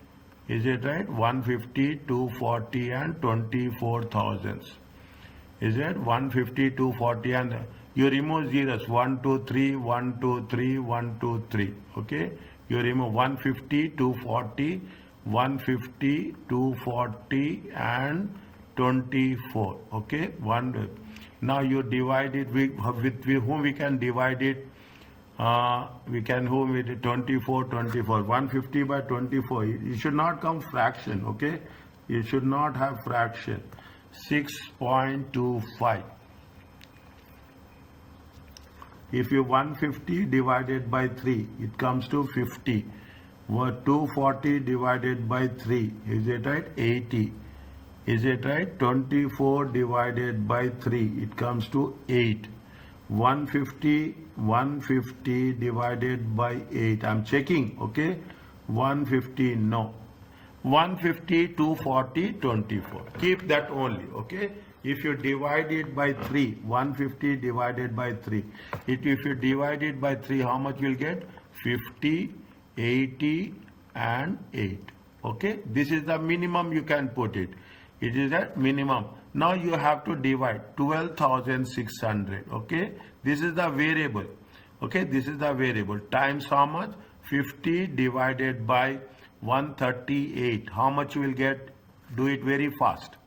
is it right? 150, 240 and 24 thousands. Is it 150, 240 and you remove zeros 1, 2, 3, 1, 2, 3, 1, 2, 3. Okay? You remove 150, 240, 150, 240 and 24. Okay? Now you divide it with whom we can divide it. We can whom it 24, 150 by 24. You should not come fraction, okay? You should not have fraction. 6.25. If you 150 divided by 3, it comes to 50. 240 divided by 3, is it right? 80. Is it right? 24 divided by 3, it comes to 8. 150 divided by 8. I'm checking, okay? 150, no. 150, 240, 24. Keep that only, okay? If you divide it by 3, 150 divided by 3. If you divide it by 3, how much you'll get? 50, 80 and 8. Okay? This is the minimum you can put it. It is at minimum. Now you have to divide 12,600. Okay? This is the variable. Okay? This is the variable. Times how much? 50 divided by 138. How much you will get? Do it very fast.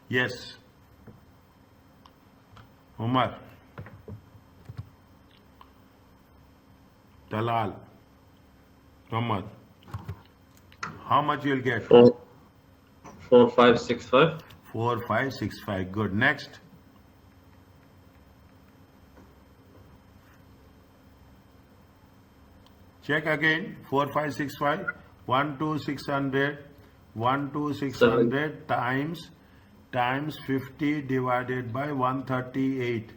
Yes. Umar. Talal. Muhammad. How much you'll get? 4565. 4565. Good. Next. Check again. 4565. 12600. 12600 times 50 divided by 138.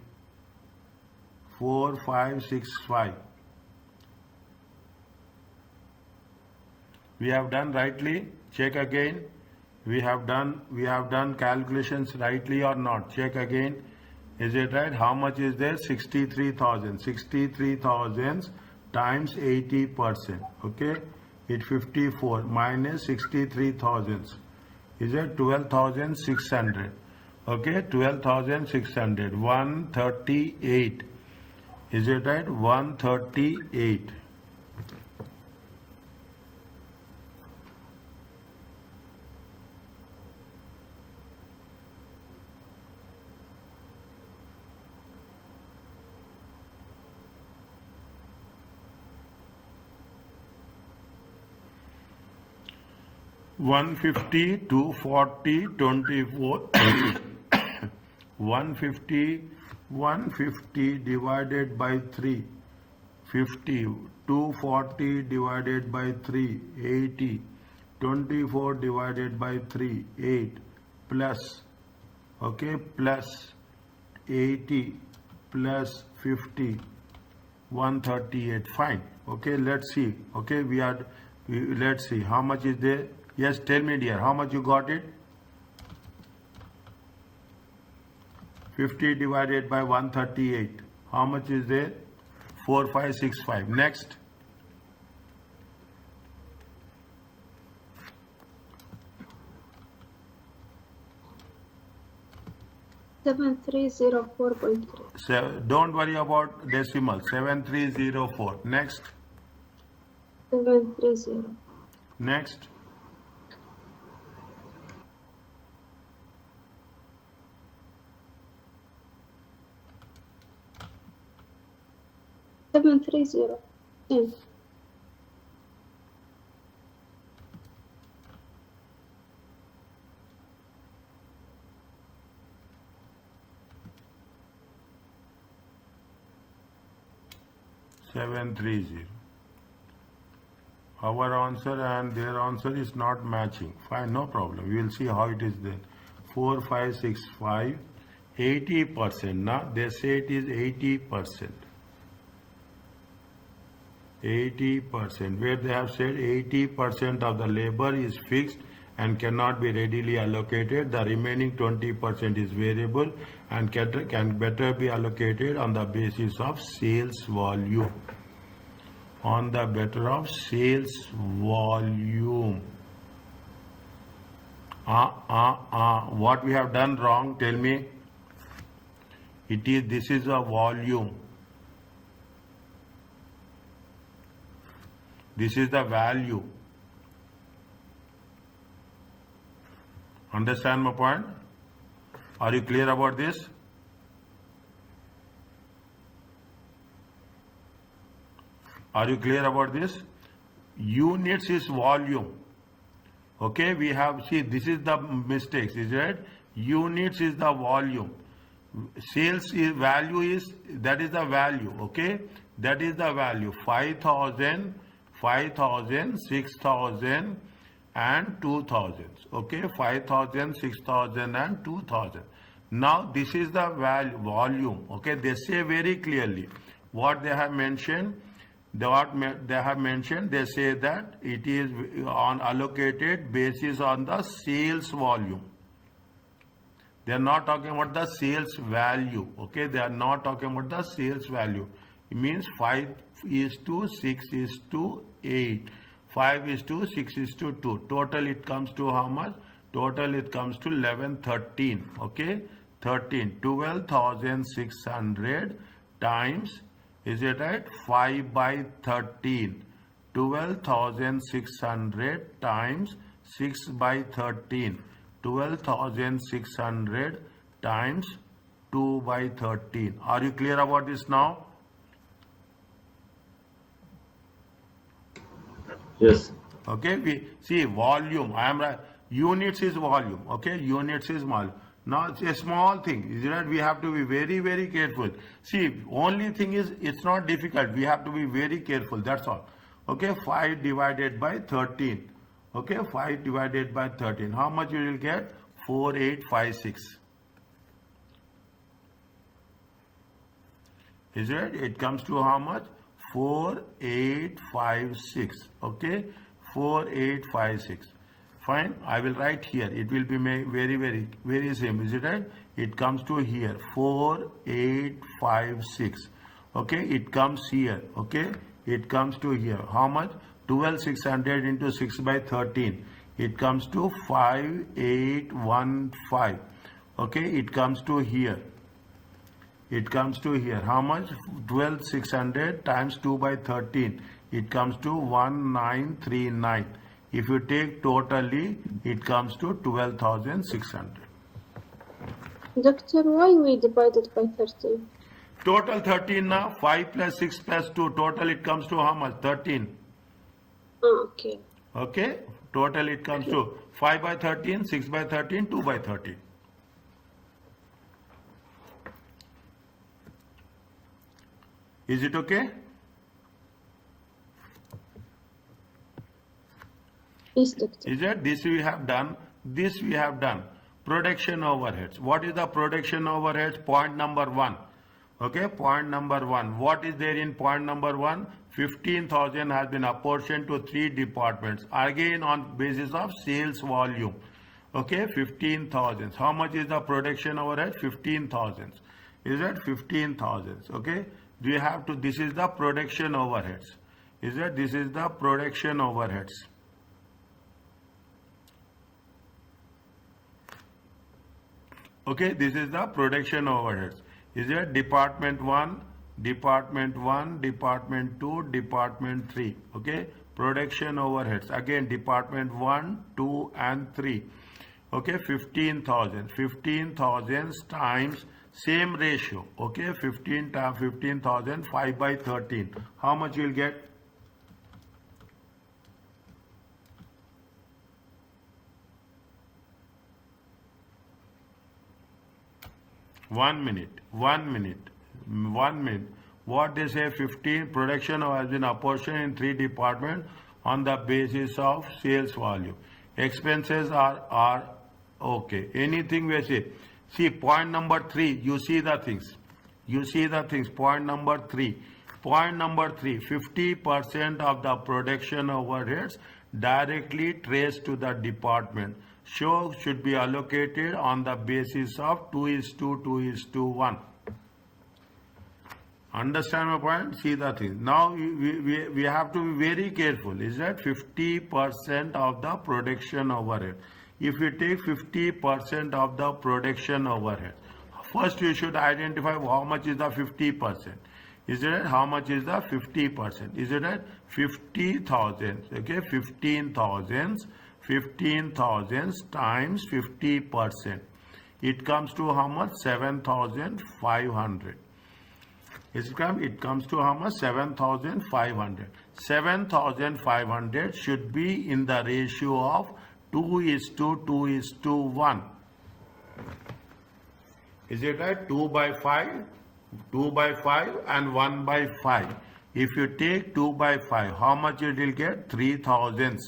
4565. We have done rightly. Check again. We have done calculations rightly or not. Check again. Is it right? How much is there? 63,000. 63,000 times 80%. Okay. It 54 minus 63,000. Is it 12,600? Okay. 12,600. 138. Is it right? 138. One 240, 24. 150 divided by 3, 50. 240 divided by 3, 80. 24 divided by 3, 8. Plus, okay, plus 80 plus 50, 138. Fine. Okay, let's see. Okay, let's see how much is there. Yes, tell me, dear, how much you got it? 50 divided by 138. How much is there? 4565. Next. $7,304.3. So don't worry about decimal. 7304. Next. 730. Next. 730. 10. Our answer and their answer is not matching. Fine, no problem. We will see how it is then. 4, 5, 6, 5. 80%. Now they say it is 80%. 80%. Where they have said 80% of the labor is fixed and cannot be readily allocated. The remaining 20% is variable and can better be allocated on the basis of sales volume. On the better of sales volume. What we have done wrong? Tell me. This is a volume. This is the value. Understand my point? Are you clear about this? Are you clear about this? Units is volume. Okay, we have, see, this is the mistakes, is it? Units is the volume. Sales is value is, that is the value, okay? That is the value. 5,000, 5,000, 6,000 and 2,000. Okay, 5,000, 6,000 and 2,000. Now this is the value, volume. Okay, they say very clearly what they have mentioned. They say that it is on allocated basis on the sales volume. They are not talking about the sales value. Okay, they are not talking about the sales value. It means 5:6:8. 5:6:2. Total it comes to how much? Total it comes to 1113. Okay, 13. 12,600 times, is it right? 5/13. 12,600 times 6/13. 12,600 times 2/13. Are you clear about this now? Yes. Okay, we see volume. I am right. Units is volume. Okay, units is volume. Now it's a small thing. Is that we have to be very, very careful. See, only thing is it's not difficult. We have to be very careful. That's all. Okay, 5 divided by 13. Okay, 5 divided by 13. How much you will get? 4856. Is it? It comes to how much? 4856. Okay, 4856. Fine, I will write here. It will be very, very, very same. Is it right? It comes to here. 4856. Okay, it comes here. Okay, it comes to here. How much? 12,600 into 6/13. It comes to 5815. Okay, it comes to here. It comes to here. How much? 12,600 times 2/13. It comes to 1939. If you take totally, it comes to 12,600. Doctor, why we divided by 13? Total 13 now. 5 plus 6 plus 2. Total it comes to how much? 13. Okay. Okay. Total it comes to 5/13, 6/13, 2/13. Is it okay? Yes, doctor. Is it? This we have done. This we have done. Production overheads. What is the production overheads? Point number 1. Okay, point number 1. What is there in point number 1? 15,000 has been apportioned to 3 departments. Again on basis of sales volume. Okay, 15,000. How much is the production overhead? 15,000. Is it 15,000? Okay, we have to, this is the production overheads. Is it? This is the production overheads. Okay, this is the production overheads. Is it department 1, department 1, department 2, department 3. Okay, production overheads. Again, department 1, 2 and 3. Okay, 15,000. 15,000 times Same ratio, okay, 15 times 15,000, 5 by 13. How much you'll get? One minute. What they say, 15, production has been apportioned in 3 departments on the basis of sales volume. Expenses are okay. Anything we say. See, point number 3, you see the things. Point number 3. 50% of the production overheads directly traced to the department. Should be allocated on the basis of 2:1. Understand my point? See the thing. Now we have to be very careful. Is that 50% of the production overhead? If you take 50% of the production overhead, first you should identify how much is the 50%. Is it right? How much is the 50%? Is it right? 50,000. Okay, 15,000 times 50%. It comes to how much? 7,500. It comes to how much? 7,500. 7,500 should be in the ratio of 2:1. Is it right? 2 by 5 and 1 by 5. If you take 2 by 5, how much it will get? 3,000.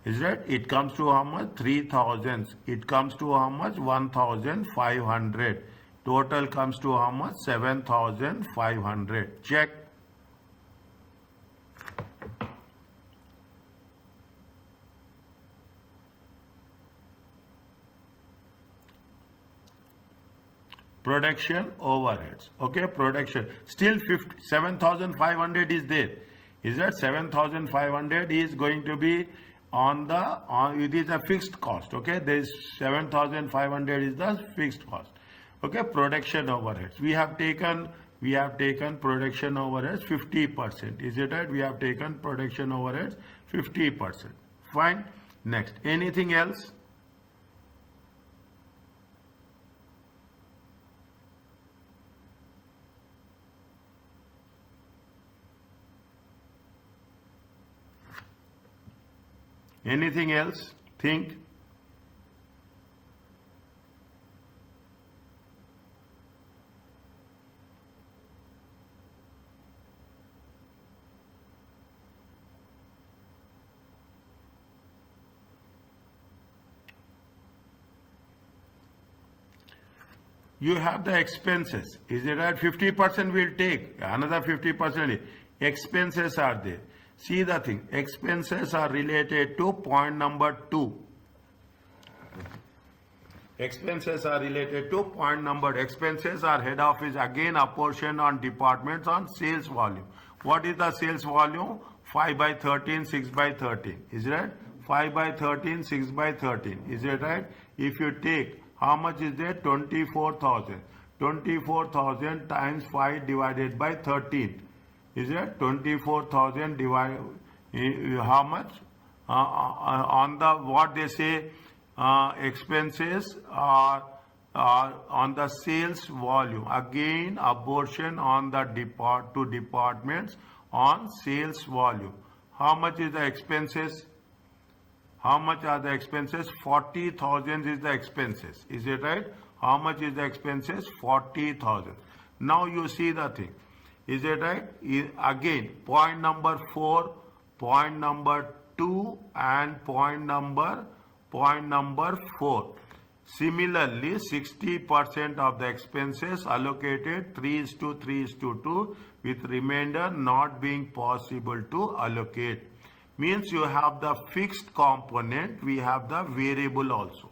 Is that? It comes to how much? 3,000. It comes to how much? 1,500. Total comes to how much? 7,500. Check. Production overheads. Okay, production. Still 7,500 is there. Is that 7,500 is going to be it is a fixed cost. Okay, there is 7,500 is the fixed cost. Okay, production overheads. We have taken production overheads 50%. Is it right? We have taken production overheads 50%. Fine. Next, anything else? Anything else? Think. You have the expenses. Is it right? 50% will take. Another 50%. Expenses are there. See the thing. Expenses are related to point number 2. Expenses are related to point number. Expenses are head office again apportioned on departments on sales volume. What is the sales volume? 5 by 13, 6 by 13. Is it right? 5 by 13, 6 by 13. Is it right? If you take, how much is there? 24,000. 24,000 times 5 divided by 13. Is it 24,000 divided? How much? On the what they say, expenses are on the sales volume. Again, apportion on the departments on sales volume. How much is the expenses? How much are the expenses? 40,000 is the expenses. Is it right? How much is the expenses? 40,000. Now you see the thing. Is it right? Again, point number 4, point number 2, and point number 4. Similarly, 60% of the expenses allocated 3:3:2, with remainder not being possible to allocate. Means you have the fixed component, we have the variable also.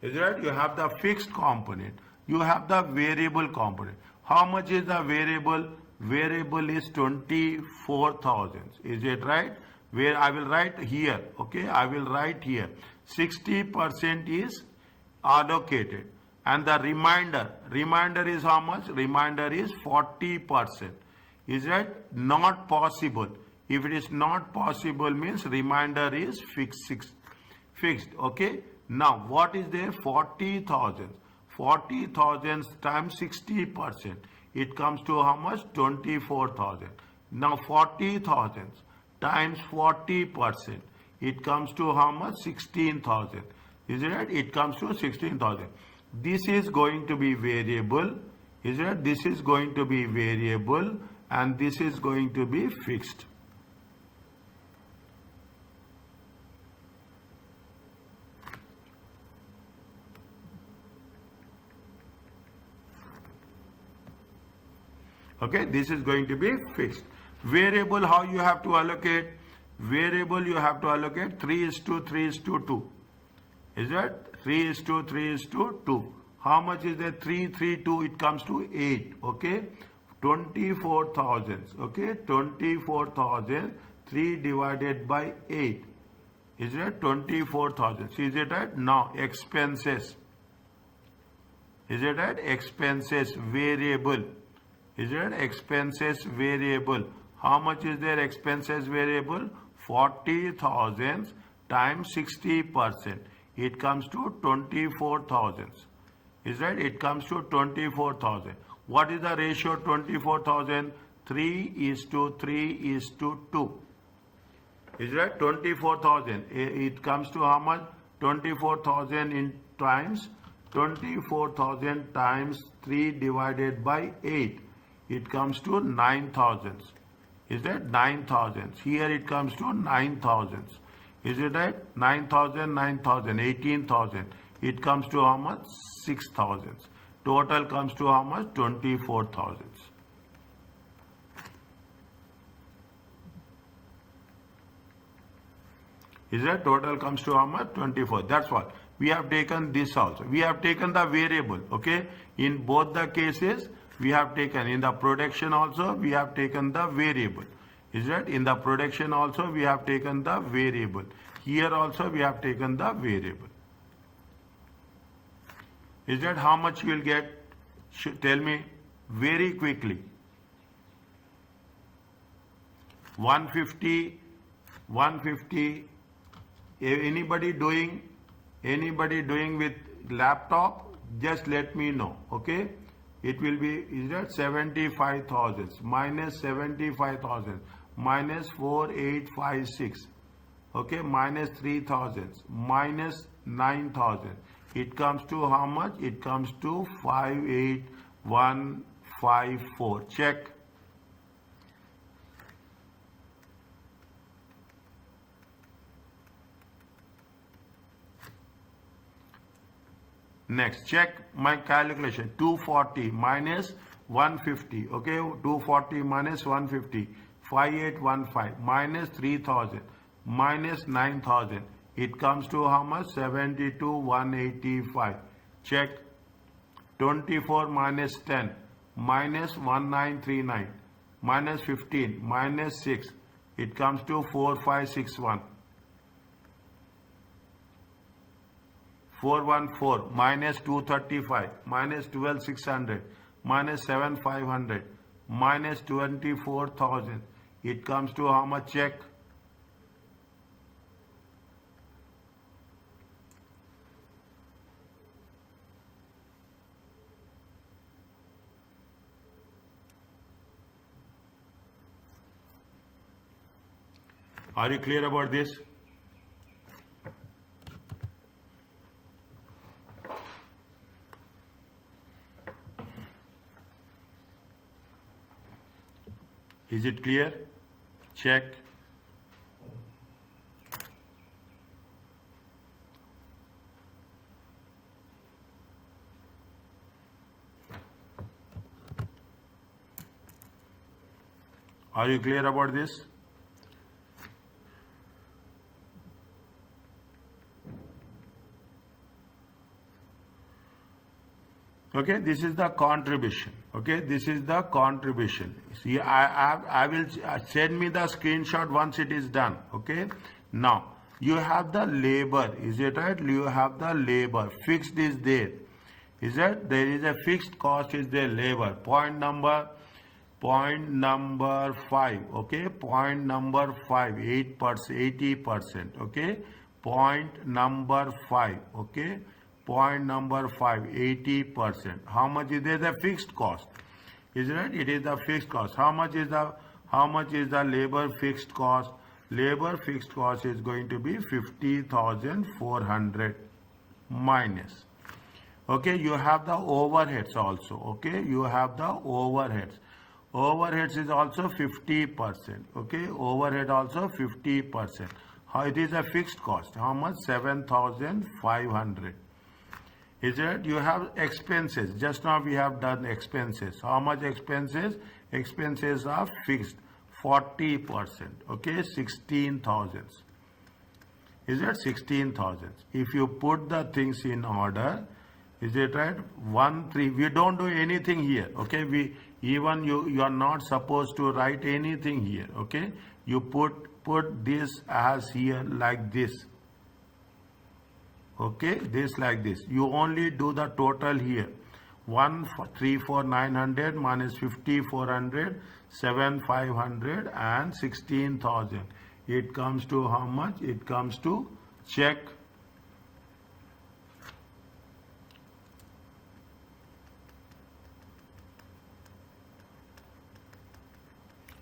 Is it right? You have the fixed component, you have the variable component. How much is the variable? Variable is 24,000. Is it right? Where I will write here. Okay, I will write here. 60% is allocated, and the remainder is how much? Remainder is 40%. Is that not possible? If it is not possible, means remainder is fixed. Okay. Now what is there? 40,000. 40,000 times 60%. It comes to how much? 24,000. Now 40,000 times 40%. It comes to how much? 16,000. Is it right? It comes to 16,000. This is going to be variable. Is it right? This is going to be variable and this is going to be fixed. Okay, this is going to be fixed. Variable, how you have to allocate? Variable, you have to allocate 3:3:2. Is that 3:3:2? How much is that? 3, 3, 2, it comes to 8. Okay, 24,000. Okay, 24,000, 3 divided by 8. Is that 24,000? Is it right? Now, expenses. Is it right? Expenses, variable. Is it expenses variable? How much is their expenses variable? 40,000 times 60%. It comes to 24,000. Is right? It comes to 24,000. What is the ratio? 24,000. 3:3:2. Is right? 24,000. It comes to how much? 24,000 in times 24,000 times 3 divided by 8. It comes to 9,000. Is that 9,000? Here it comes to 9,000. Is it right? 9,000, 9,000, 18,000. It comes to how much? 6,000. Total comes to how much? 24,000. Is that total comes to how much? 24. That's what. We have taken this also. We have taken the variable. Okay. In both the cases, we have taken, in the production also, we have taken the variable. Is that? In the production also, we have taken the variable. Here also, we have taken the variable. Is that how much you will get? Tell me very quickly. 150, 150. Anybody doing with laptop? Just let me know. Okay. It will be, is that 75,000 minus 75,000 minus 4,856. Okay, minus 3,000 minus 9,000. It comes to how much? It comes to 5,8,154. Check. Next, check my calculation. 240 minus 150. Okay, 240 minus 150. 5,815 minus 3,000 minus 9,000. It comes to how much? 72,185. Check. 24 minus 10 minus 1939 minus 15 minus 6. It comes to 4561. 414 minus 235 minus 12,600 minus 7,500 minus 24,000. It comes to how much? Check. Are you clear about this? Is it clear? Check. Are you clear about this? Okay, this is the contribution. Okay, this is the contribution. See, I will send me the screenshot once it is done. Okay, now you have the labor. Is it right? You have the labor. Fixed is there. Is that there is a fixed cost is there? Labor. Point number 5. Okay, point number 5. 8%, 80%. Okay, point number 5. Okay. Point number 5, 80%. How much is there? The fixed cost. Is it right? It is the fixed cost. How much is the labor fixed cost? Labor fixed cost is going to be 50,400 minus. Okay, you have the overheads also. Okay, you have the overheads. Overheads is also 50%. Okay, overhead also 50%. How it is a fixed cost? How much? 7,500. Is it? You have expenses. Just now we have done expenses. How much expenses? Expenses are fixed. 40%. Okay, 16,000. Is it 16,000? If you put the things in order, is it right? 1, 3. We don't do anything here. Okay, you are not supposed to write anything here. Okay, you put this as here like this. Okay, this like this. You only do the total here. 1,349,900 minus 5,400, 7,500 and 16,000. It comes to how much? It comes to check.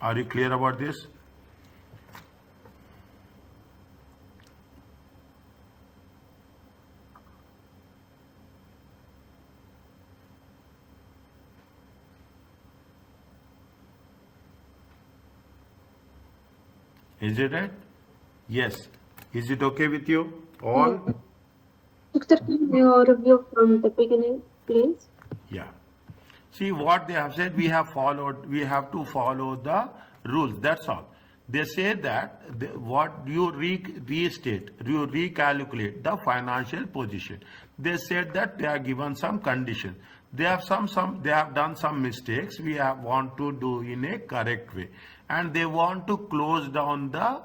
Are you clear about this? Is it right? Yes. Is it okay with you all? Doctor, can you review from the beginning, please? Yeah. See what they have said, we have to follow the rules. That's all. They say that what you restate, you recalculate the financial position. They said that they are given some conditions. They have they have done some mistakes. We want to do in a correct way, and they want to close down the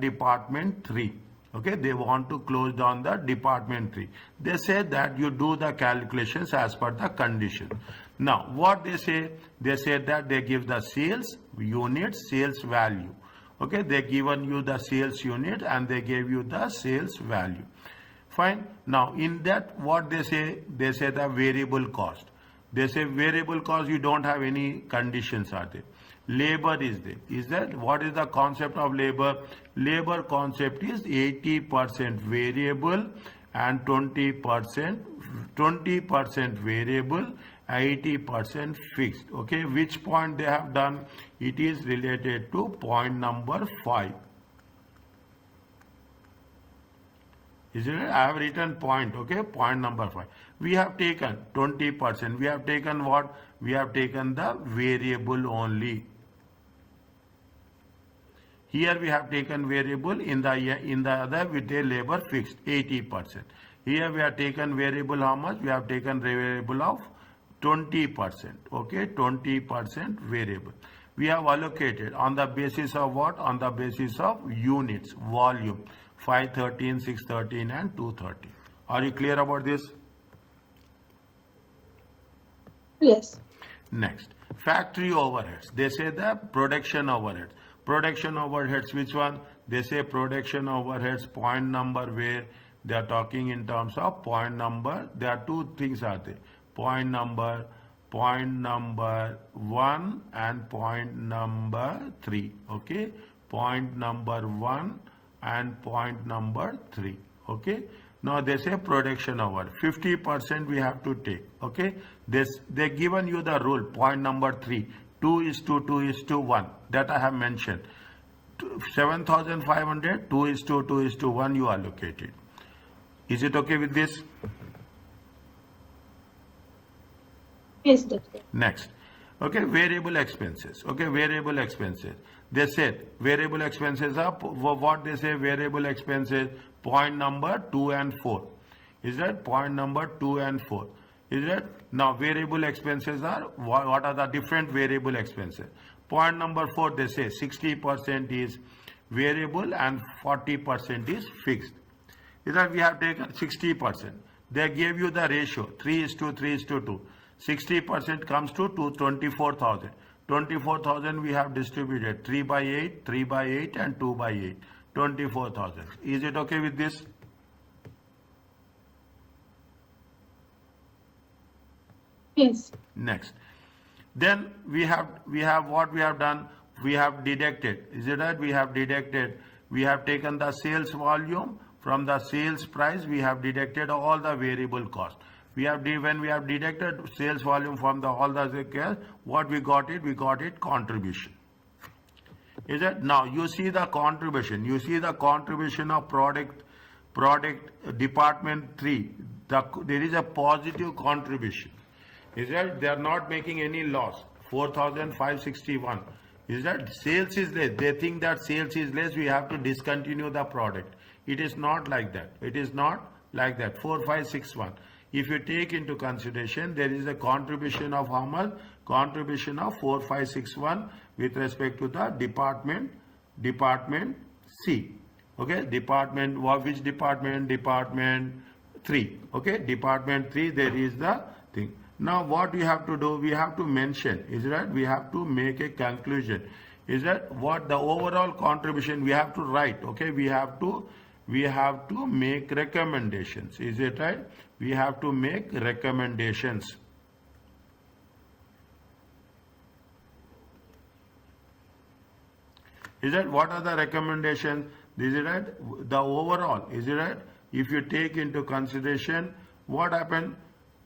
department 3. Okay, they want to close down the department 3. They say that you do the calculations as per the condition. Now, what they say that they give the sales unit, sales value. Okay, they given you the sales unit and they gave you the sales value. Fine. Now, in that, what they say the variable cost. They say variable cost, you don't have any conditions are there. Labor is there. Is that what is the concept of labor? Labor concept is 80% variable and 20% variable, 80% fixed. Okay, which point they have done? It is related to point number 5. Is it? I have written point. Okay, point number 5. We have taken 20%. We have taken what? We have taken the variable only. Here we have taken variable, in the other with a labor fixed 80%. Here we have taken variable how much? We have taken variable of 20%. Okay, 20% variable. We have allocated on the basis of what? On the basis of units, volume, 513, 613 and 230. Are you clear about this? Yes. Next, factory overheads. They say the production overheads. Production overheads, which one? They say production overheads, point number, where they are talking in terms of point number. There are two things are there. Point number 1 and point number 3. Okay, point number 1 and point number 3. Okay, now they say production over 50% we have to take. Okay, they given you the rule, point number 3, 2:1, that I have mentioned. 7,500, 2:1 you allocated. Is it okay with this? Yes, doctor. Next. Okay, variable expenses. Okay, variable expenses. They said variable expenses are what they say, variable expenses, point number 2 and 4. Is that point number 2 and 4? Is that? Now variable expenses are, what are the different variable expenses? Point number 4, they say 60% is variable and 40% is fixed. Is that we have taken 60%. They gave you the ratio 3:3:2. 60% comes to 24,000. 24,000 we have distributed 3/8, 3/8 and 2/8. 24,000. Is it okay with this? Yes. Next. Then we have what we have done. We have deducted. Is it right? We have deducted. We have taken the sales volume from the sales price. We have deducted all the variable cost. When we have deducted sales volume from all the cost, what we got it? We got it contribution. Is it? Now you see the contribution. You see the contribution of product department 3. There is a positive contribution. Is that they are not making any loss? 4,561. Is that sales is less? They think that sales is less. We have to discontinue the product. It is not like that. It is not like that. 4,561. If you take into consideration, there is a contribution of how much? Contribution of 4,561 with respect to the department C. Okay, which department? Department 3. Okay, department 3, there is the thing. Now what we have to do? We have to mention, is that we have to make a conclusion. Is that what the overall contribution we have to write? Okay, we have to make recommendations. Is it right? We have to make recommendations. Is that what are the recommendations? Is it right? The overall, is it right? If you take into consideration what happened,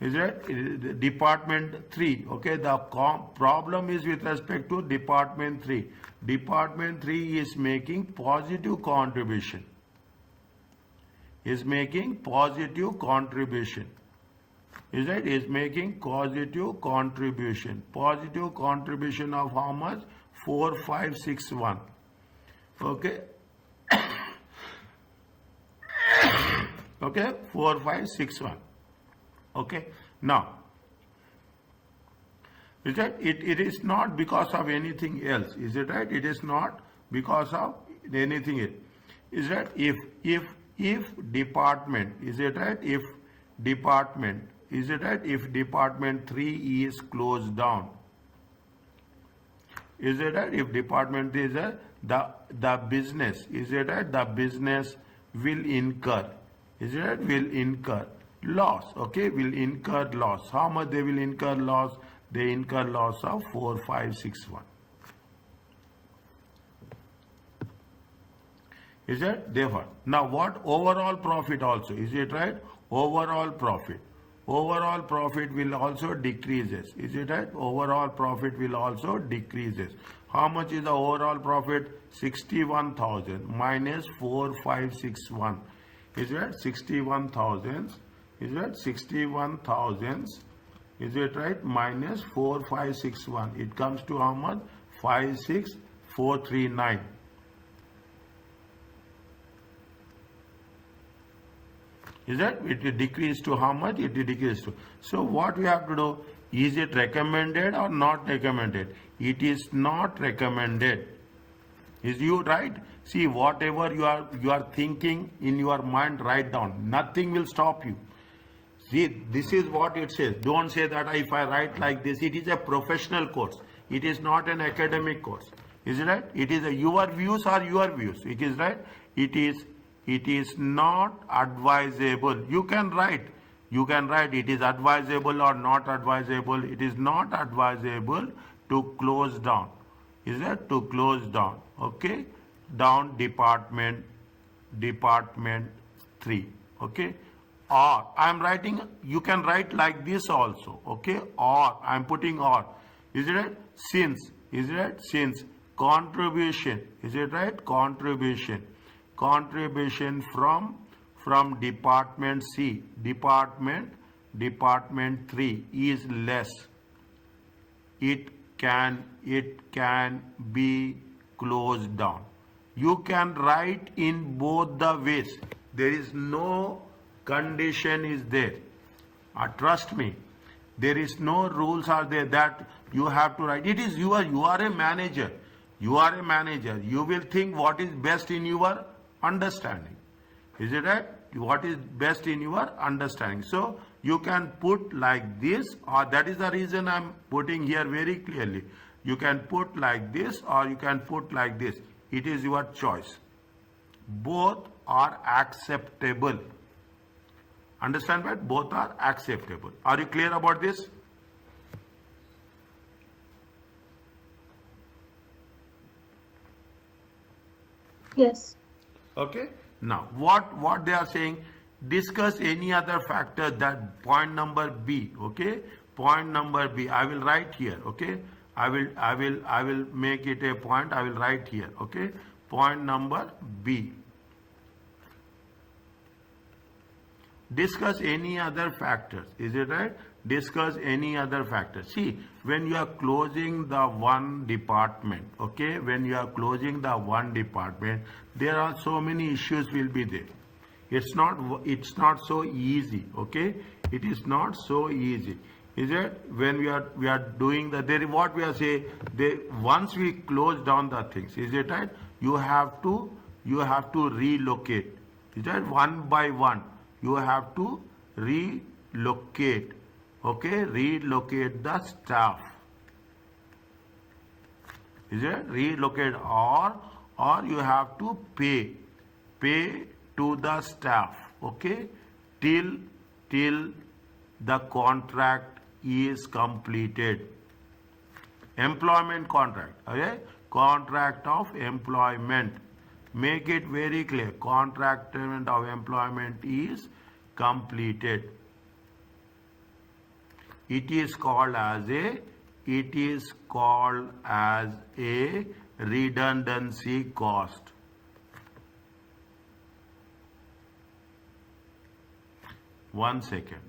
is it department 3? Okay, the problem is with respect to department 3. Department 3 is making positive contribution. Is making positive contribution. Is it? Is making positive contribution. Positive contribution of how much? 4,561. Okay. Okay, 4,561. Okay, now is that it is not because of anything else, is it right? It is not because of anything else. Is that if department, is it right? If department, is it right? If department 3 is closed down, is it right? If department is the business, is it right? The business will incur, is it right? Will incur loss. Okay, will incur loss. How much they will incur loss? They incur loss of 4,561. Is it? Therefore, now what overall profit also? Is it right? Overall profit. Overall profit will also decreases. Is it right? Overall profit will also decreases. How much is the overall profit? 61,000 minus 4,561. Is it 61,000? Is it 61,000? Is it right? Minus 4,561. It comes to how much? 56,439. Is that? It will decrease to how much? It will decrease to. So what we have to do? Is it recommended or not recommended? It is not recommended. Is you right? See, whatever you are thinking in your mind, write down. Nothing will stop you. See, this is what it says. Don't say that if I write like this, it is a professional course. It is not an academic course. Is it right? It is your views are your views. It is right. It is not advisable. You can write. You can write it is advisable or not advisable. It is not advisable to close down. Is that to close down? Okay, down department 3. Okay, or I am writing. You can write like this also. Okay, or I am putting or. Is it right? Since. Is it right? Since contribution. Is it right? Contribution from department C, department 3 is less. It can be closed down. You can write in both the ways. There is no condition is there. Trust me. There is no rules are there that you have to write. It is you are a manager. You are a manager. You will think what is best in your understanding. Is it right? What is best in your understanding? So you can put like this, or that is the reason I am putting here very clearly. You can put like this or you can put like this. It is your choice. Both are acceptable. Understand that? Both are acceptable. Are you clear about this? Yes. Okay. Now, what they are saying? Discuss any other factor that point number B. Okay. Point number B. I will write here. Okay. I will make it a point. I will write here. Okay. Point number B. Discuss any other factors. Is it right? Discuss any other factors. See, when you are closing the one department, okay, when you are closing the one department, there are so many issues will be there. It's not so easy, okay? It is not so easy. Is it? When we are doing the there what we are saying, once we close down the things, is it right? You have to relocate. Is that one by one? You have to relocate, okay, relocate the staff. Is it? Relocate, or you have to pay to the staff, okay, till the contract is completed. Employment contract, okay, contract of employment. Make it very clear. Contract of employment is completed. It is called as a redundancy cost. One second.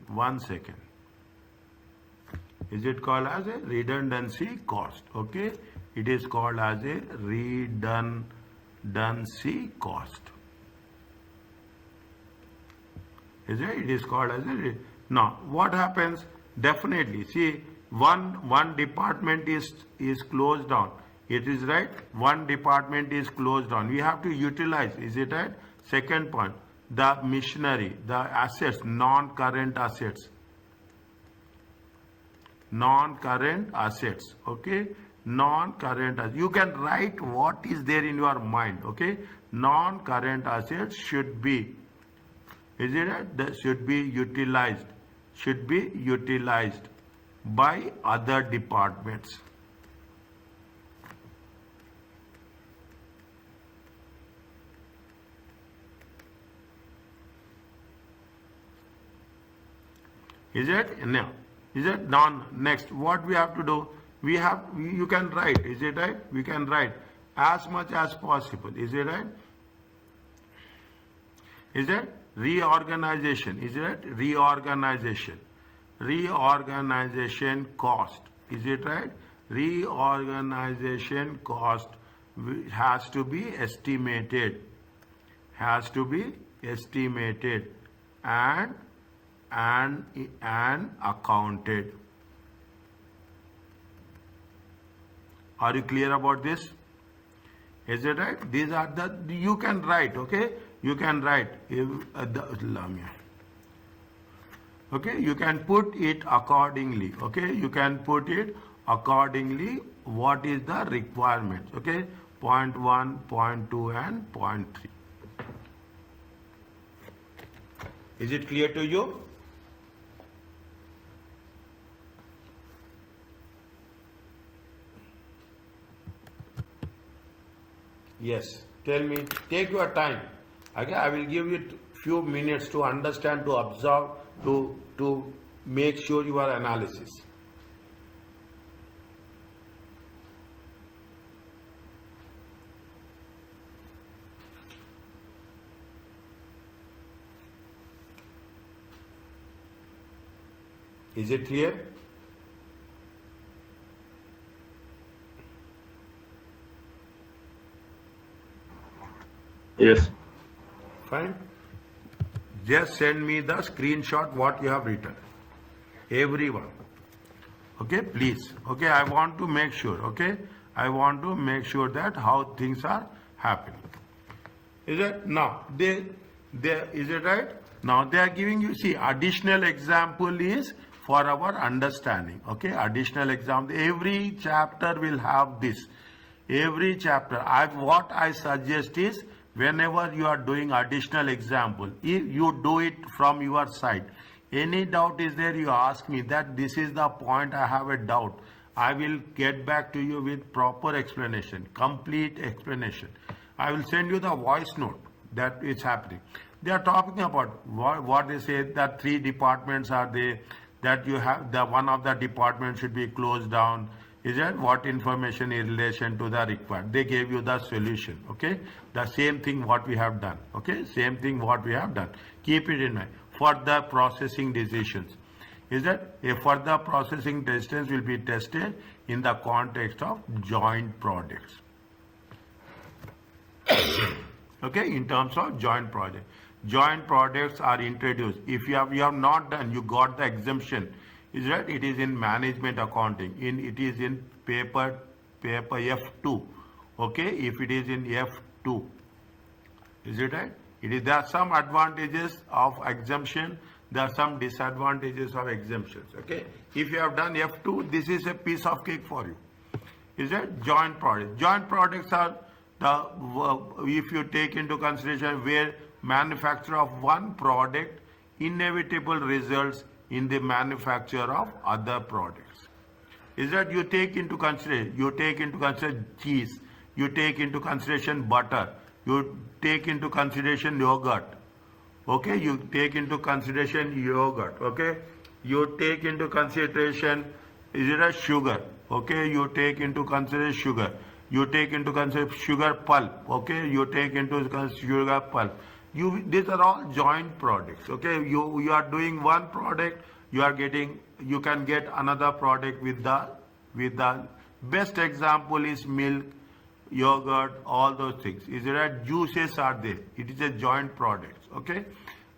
Is it called as a redundancy cost? Okay. It is called as a redundancy cost. Is it? It is called as a. Now, what happens? Definitely, see, one department is closed down. It is right. One department is closed down. We have to utilize. Is it right? Second point, the machinery, the assets, non-current assets. Non-current assets. Okay. Non-current assets. You can write what is there in your mind. Okay. Non-current assets should be. Is it right? That should be utilized. Should be utilized by other departments. Is it? Now, is it done? Next, what we have to do? You can write. Is it right? We can write as much as possible. Is it right? Is it? Reorganization. Is it? Reorganization. Reorganization cost. Is it right? Reorganization cost has to be estimated. Has to be estimated and accounted. Are you clear about this? Is it right? These are the, you can write, okay? You can write. Okay, you can put it accordingly. Okay, you can put it accordingly. What is the requirement? Okay, point 1, point 2, and point 3. Is it clear to you? Yes. Tell me. Take your time. Okay, I will give you few minutes to understand, to observe, to make sure your analysis. Is it clear? Yes. Fine. Just send me the screenshot what you have written. Everyone. Okay, please. Okay, I want to make sure. Okay, I want to make sure that how things are happening. Is it? Now, is it right? Now they are giving you, see, additional example is for our understanding. Okay, additional example. Every chapter will have this. Every chapter. What I suggest is, whenever you are doing additional example, if you do it from your side. Any doubt is there, you ask me that this is the point, I have a doubt. I will get back to you with proper explanation, complete explanation. I will send you the voice note that is happening. They are talking about what they say, that 3 departments are there, that you have the one of the departments should be closed down. Is that what information in relation to the required? They gave you the solution. Okay, the same thing what we have done. Okay, same thing what we have done. Keep it in mind. Further processing decisions. Is that a further processing distance will be tested in the context of joint products. Okay, in terms of joint project. Joint products are introduced. If you have not done, you got the exemption. Is that it is in management accounting. It is in paper F2. Okay, if it is in F2. Is it right? There are some advantages of exemption. There are some disadvantages of exemptions. Okay. If you have done F2, this is a piece of cake for you. Is that joint products? Joint products are if you take into consideration where manufacture of one product inevitable results in the manufacture of other products. Is that you take into consideration cheese, you take into consideration butter, you take into consideration yogurt. Okay, you take into consideration yogurt. Okay, you take into consideration sugar. Okay, you take into consideration sugar. You take into consideration sugar pulp. Okay, you take into consideration sugar pulp. These are all joint products. Okay, you are doing one product, you can get another product with the best example is milk, yogurt, all those things. Is there a juices are there? It is a joint products. Okay.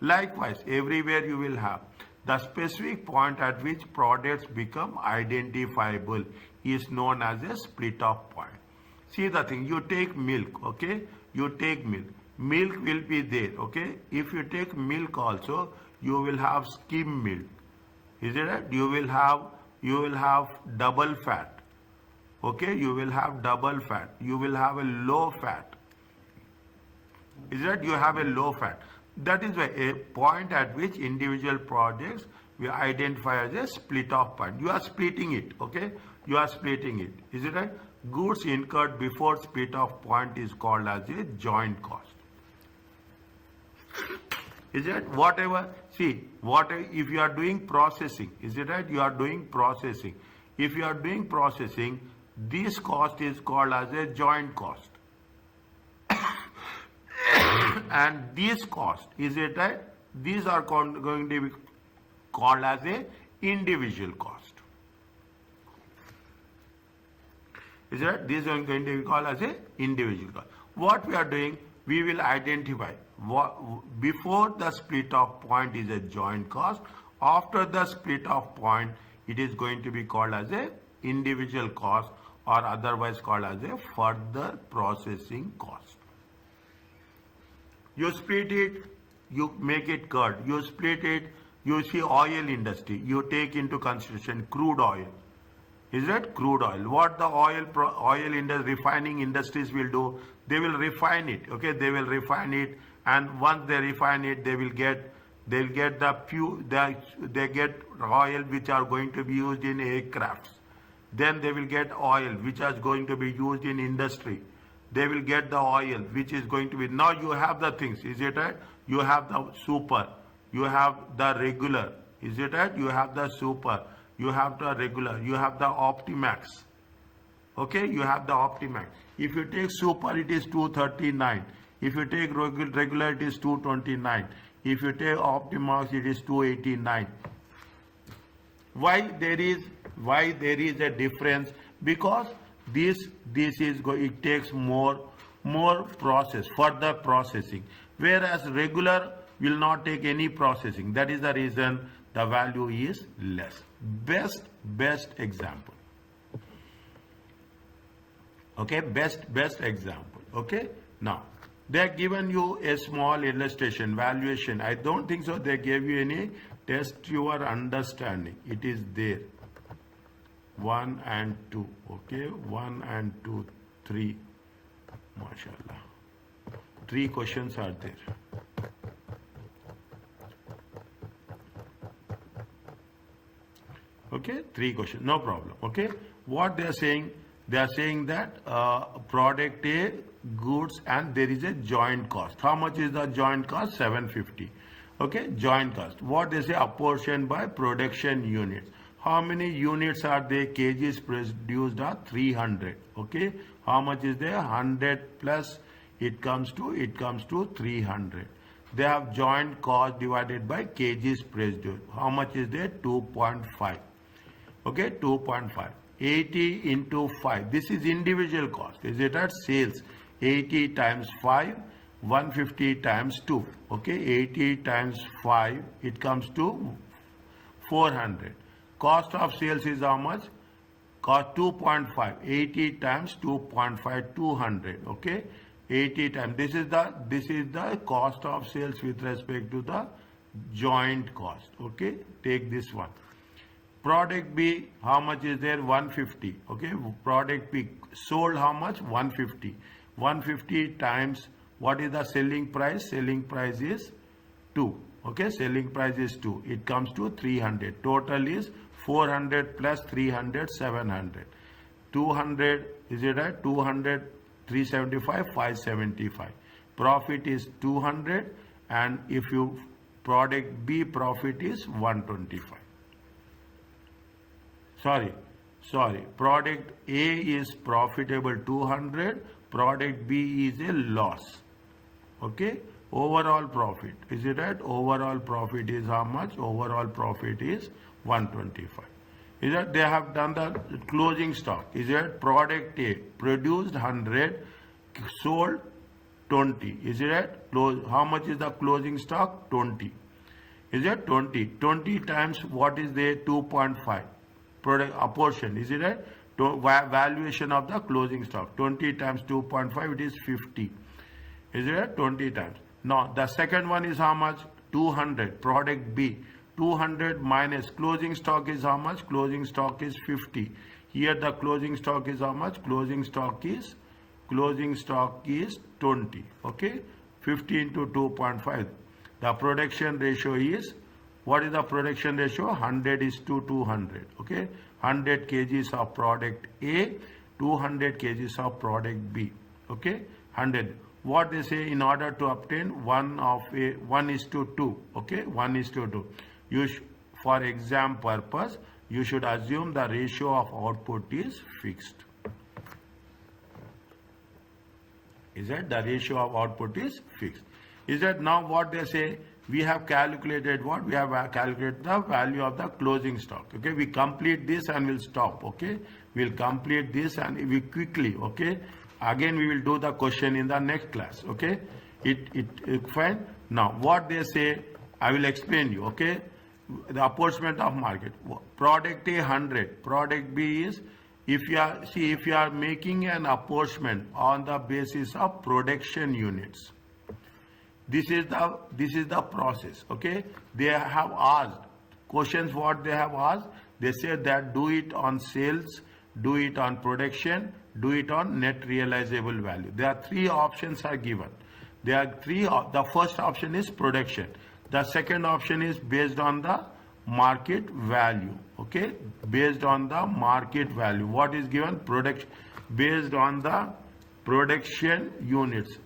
Likewise, everywhere you will have the specific point at which products become identifiable is known as a split off point. See the thing, you take milk, okay? You take milk. Milk will be there, okay? If you take milk also, you will have skim milk. Is it right? You will have double fat. Okay, you will have double fat. You will have a low fat. Is that you have a low fat? That is a point at which individual projects we identify as a split off point. You are splitting it, okay? You are splitting it. Is it right? Goods incurred before split off point is called as a joint cost. Is it whatever? See, if you are doing processing, is it right? You are doing processing. If you are doing processing, this cost is called as a joint cost. And this cost, is it right? These are going to be called as a individual cost. Is it right? These are going to be called as a individual cost. What we are doing, we will identify before the split off point is a joint cost. After the split off point, it is going to be called as a individual cost, or otherwise called as a further processing cost. You split it, you make it curd. You split it, you see oil industry. You take into consideration crude oil. Is that crude oil? What the oil industry, refining industries will do, they will refine it. Okay, they will refine it, and once they refine it, they'll get oil which are going to be used in aircrafts. Then they will get oil which is going to be used in industry. They will get the oil which is going to be, now you have the things, is it right? You have the super, you have the regular, is it right? You have the super, you have the regular, you have the Optimax. Okay, you have the Optimax. If you take super, it is 239. If you take regular, it is 229. If you take Optimax, it is 289. Why there is a difference? Because it takes more process, further processing, whereas regular will not take any processing. That is the reason the value is less. Best example. Okay, best example. Okay, now they have given you a small illustration valuation. I don't think so they gave you any. Test your understanding. It is there. 1 and 2. Okay, 1 and 2, 3. MashaAllah. 3 questions are there. Okay, 3 questions, no problem. Okay, what they are saying that product A goods and there is a joint cost. How much is the joint cost? 750. Okay, joint cost. What they say, apportioned by production units. How many units are there? Kgs produced are 300. Okay, how much is there? 100 plus it comes to 300. They have joint cost divided by kgs produced. How much is there? 2.5. Okay, 2.5. 80 into 5. This is individual cost. Is it at sales? 80 times 5, 150 times 2. Okay, 80 times 5, it comes to 400. Cost of sales is how much? Cost 2.5. 80 times 2.5, 200. Okay, 80 times. This is the cost of sales with respect to the joint cost. Okay, take this one. Product B, how much is there? 150. Okay, product B sold how much? 150. 150 times what is the selling price? Selling price is 2. Okay, selling price is 2. It comes to 300. Total is 400 plus 300, 700. 200, is it right? 200, 375, 575. Profit is 200, and if you product B, profit is 125. Sorry, product A is profitable 200, product B is a loss. Okay, overall profit, is it right? Overall profit is how much? Overall profit is 125. Is that they have done the closing stock? Is it product A produced 100, sold 20? Is it right? How much is the closing stock? 20. Is it 20? 20 times what is there? 2.5. Product apportion, is it right? Valuation of the closing stock. 20 times 2.5, it is 50. Is it right? 20 times. Now the second one is how much? 200. Product B. 200 minus closing stock is how much? Closing stock is 50. Here the closing stock is how much? Closing stock is 20. Okay, 50 into 2.5. The production ratio is, what is the production ratio? 100 is to 200. Okay, 100 kgs of product A, 200 kgs of product B. Okay, 100. What they say, in order to obtain 1 is to 2. Okay, 1 is to 2. For exam purpose, you should assume the ratio of output is fixed. Is that the ratio of output is fixed? Is that now what they say? We have calculated what? We have calculated the value of the closing stock. Okay, we complete this and we'll stop. Okay, we'll complete this and we quickly. Okay, again we will do the question in the next class. Okay, it fine. Now what they say, I will explain you. Okay, the apportionment of market. Product A 100, product B is, if you are making an apportionment on the basis of production units. This is the process. Okay, they have asked questions. What they have asked, they said that do it on sales, do it on production, do it on net realizable value. There are 3 options are given. There are 3. The first option is production. The second option is based on the market value. Okay, based on the market value. What is given? Production, based on the production units.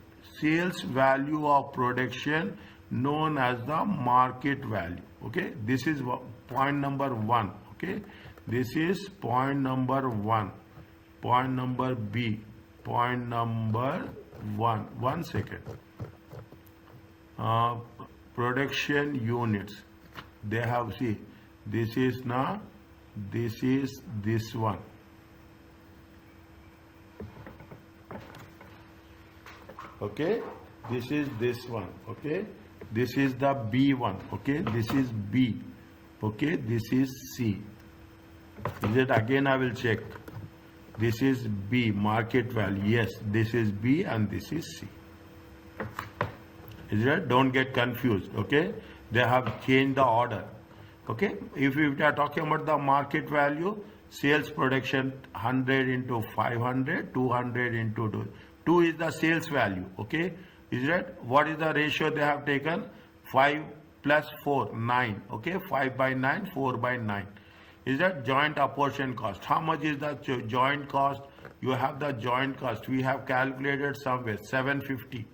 Sales value of production known as the market value. Okay, this is point number 1. Okay, this is point number 1. Point number B. Point number 1. 1 second. Production units. They have, see, this is now, this is this one. Okay, this is this one. Okay, this is the B one. Okay, this is B. Okay, this is C. Is it? Again I will check. This is B, market value. Yes, this is B and this is C. Is it? Don't get confused. Okay, they have changed the order. Okay, if we are talking about the market value, sales production 100 into 500, 200 into 2. 2 is the sales value. Okay, is that what is the ratio they have taken? 5 plus 4, 9. Okay, 5 by 9, 4 by 9. Is that joint apportion cost? How much is the joint cost? you have the joint cost. We have calculated somewhere 750.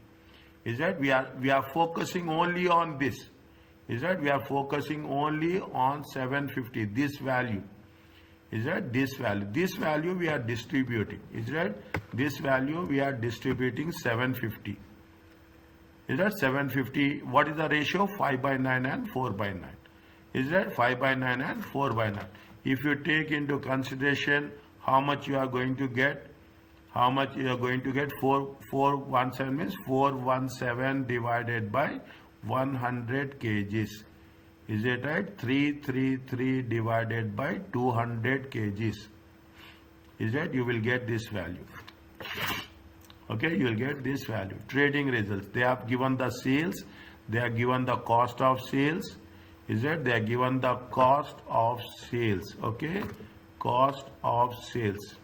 Is that we are focusing only on this? Is that we are focusing only on 750, this value? Is that this value? This value we are distributing. Is that this value we are distributing 750? Is that 750? What is the ratio? 5/9 and 4/9. Is that 5/9 and 4/9? If you take into consideration how much you are going to get, how much you are going to get, 417 means 417 divided by 100 kgs. Is it right? 333 divided by 200 kgs. Is that you will get this value? Okay, you will get this value. Trading results. They have given the sales. They are given the cost of sales. Is that they are given the cost of sales? Okay, cost of sales.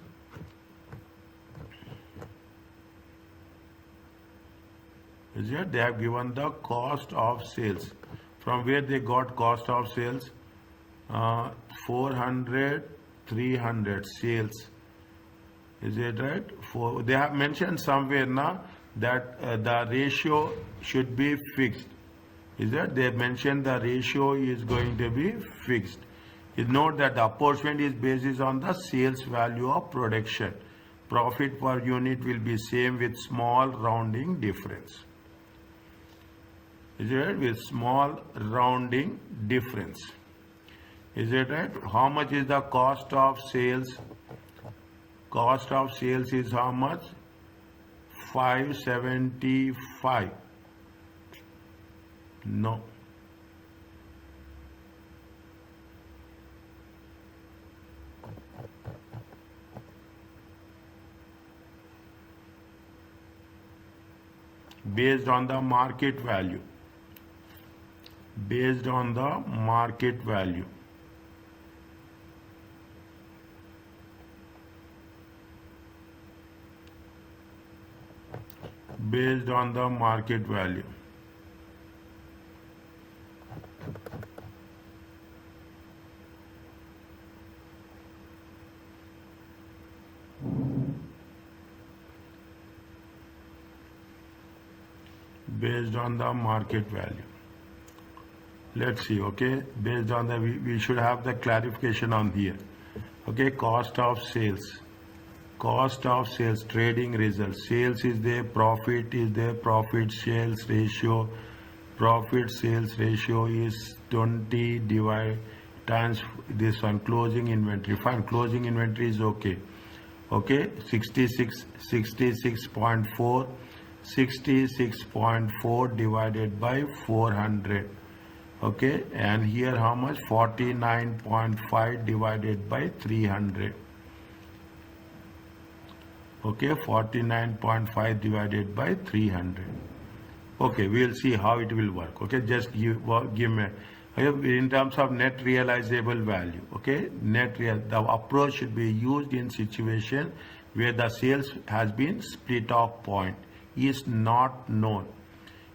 Is that they have given the cost of sales? From where they got cost of sales? 400, 300 sales. Is it right? They have mentioned somewhere now that the ratio should be fixed. Is that they mentioned the ratio is going to be fixed. You note that the apportionment is based on the sales value of production. Profit per unit will be same with small rounding difference. Is it right? With small rounding difference. Is it right? How much is the cost of sales? Cost of sales is how much? 575. No. Based on the market value. Based on the market value. Based on the market value. Based on the market value. Let's see, okay, based on the, we should have the clarification on here. Okay, cost of sales. Cost of sales, trading results. Sales is there, profit is there, profit sales ratio. Profit sales ratio is 20 divided times this one, closing inventory. Fine, closing inventory is okay. Okay, 66.4. 66.4 divided by 400. Okay, and here how much? 49.5 divided by 300. Okay, 49.5 divided by 300. Okay, we will see how it will work. Okay, just give me in terms of net realizable value. Okay, the approach should be used in situation where the sales has been split off point, is not known.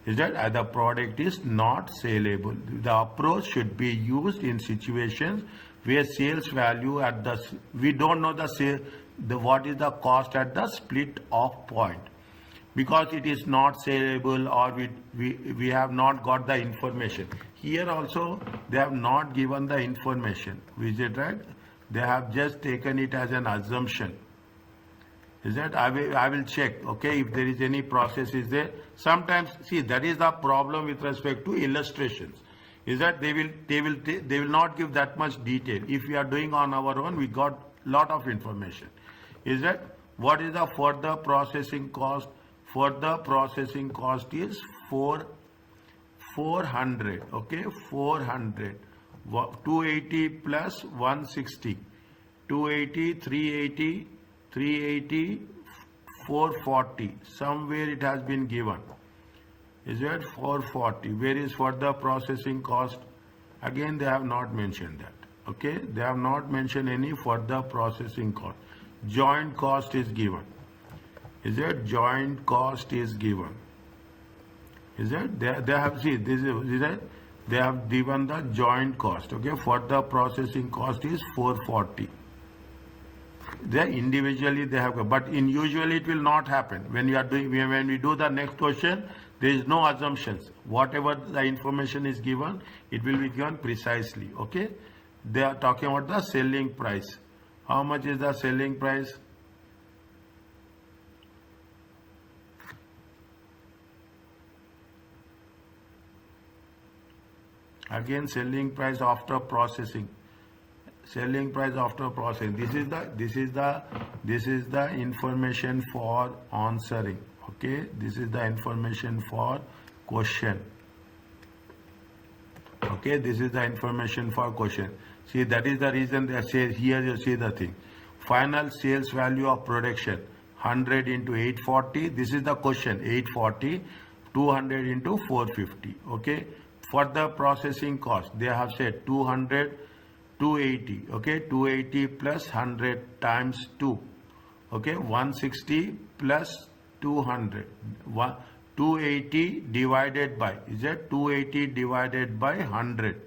Is that the product is not saleable? The approach should be used in situations where sales value at the, we don't know the sale, what is the cost at the split off point, because it is not saleable, or we have not got the information. Here also they have not given the information. Is it right? They have just taken it as an assumption. Is that I will check, okay, if there is any process is there. Sometimes, see, that is the problem with respect to illustrations. Is that they will not give that much detail. If we are doing on our own, we got lot of information. Is that what is the further processing cost? Further processing cost is 400. Okay, 400. 280 plus 160. 280, 380. 380, 440, somewhere it has been given. Is that 440? Where is for the processing cost? Again, they have not mentioned that. Okay, they have not mentioned any further processing cost. Joint cost is given. Is that joint cost is given? Is that they have, see, this is that they have given the joint cost. Okay, for the processing cost is 440. They individually they have, but in usually it will not happen. When you are doing, when we do the next question, there is no assumptions. Whatever the information is given, it will be given precisely. Okay, they are talking about the selling price. How much is the selling price? Again, selling price after processing. Selling price after processing. This is the information for answering. Okay, this is the information for question. Okay, this is the information for question. See, that is the reason they say here. You see the thing. Final sales value of production 100 into 840. This is the question. 840, 200 into 450. Okay. For the processing cost, they have said 200, 280. Okay, 280 plus 100 times 2. Okay, 160 plus 200. 280 divided by, is that 280 divided by 100.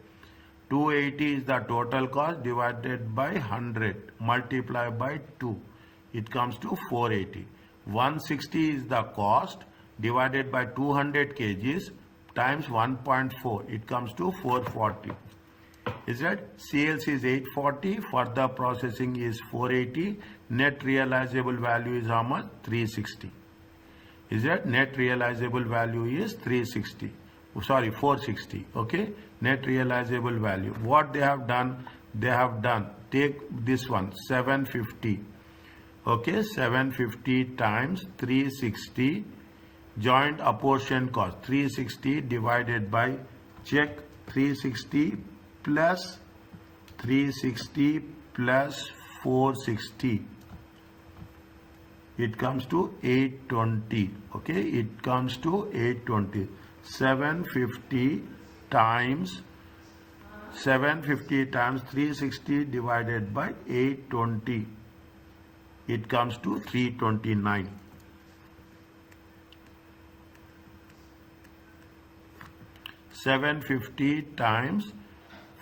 280 is the total cost divided by 100 multiplied by 2. It comes to 480. 160 is the cost divided by 200 kgs times 1.4. It comes to 440. Is that sales is 840, further processing is 480, net realizable value is how much? 360. Is that net realizable value is 360. Sorry, 460. Okay, net realizable value. What they have done? They have done, take this one, 750. Okay, 750 times 360, joint apportion cost, 360 divided by, check, 360 plus 360 plus 460. It comes to 820. Okay, it comes to 820. 750 times 360 divided by 820. It comes to 329. $750 times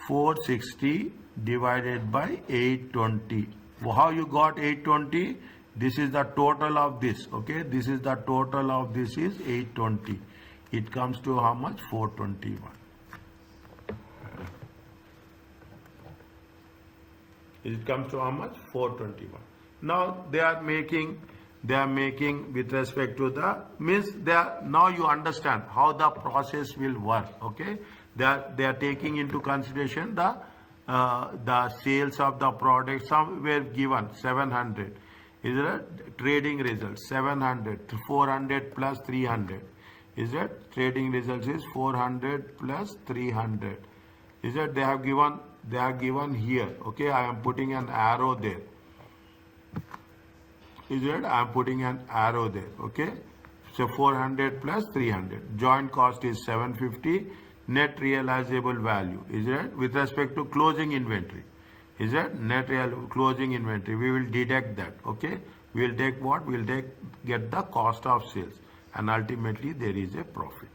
460 divided by 820. How you got 820? This is the total of this. Okay, this is the total of this is 820. It comes to how much? 421. It comes to how much? 421. Now they are making with respect to the, means they are, now you understand how the process will work. Okay, they are taking into consideration the sales of the product. Some were given 700. Is that trading results 700, 400 plus 300. Is that trading results is 400 plus 300. Is that they are given here. Okay, I am putting an arrow there. Is that I am putting an arrow there. Okay, so 400 plus 300. Joint cost is 750. Net realizable value is that with respect to closing inventory. Is that net closing inventory? We will deduct that. Okay, we will take what? We will get the cost of sales, and ultimately there is a profit.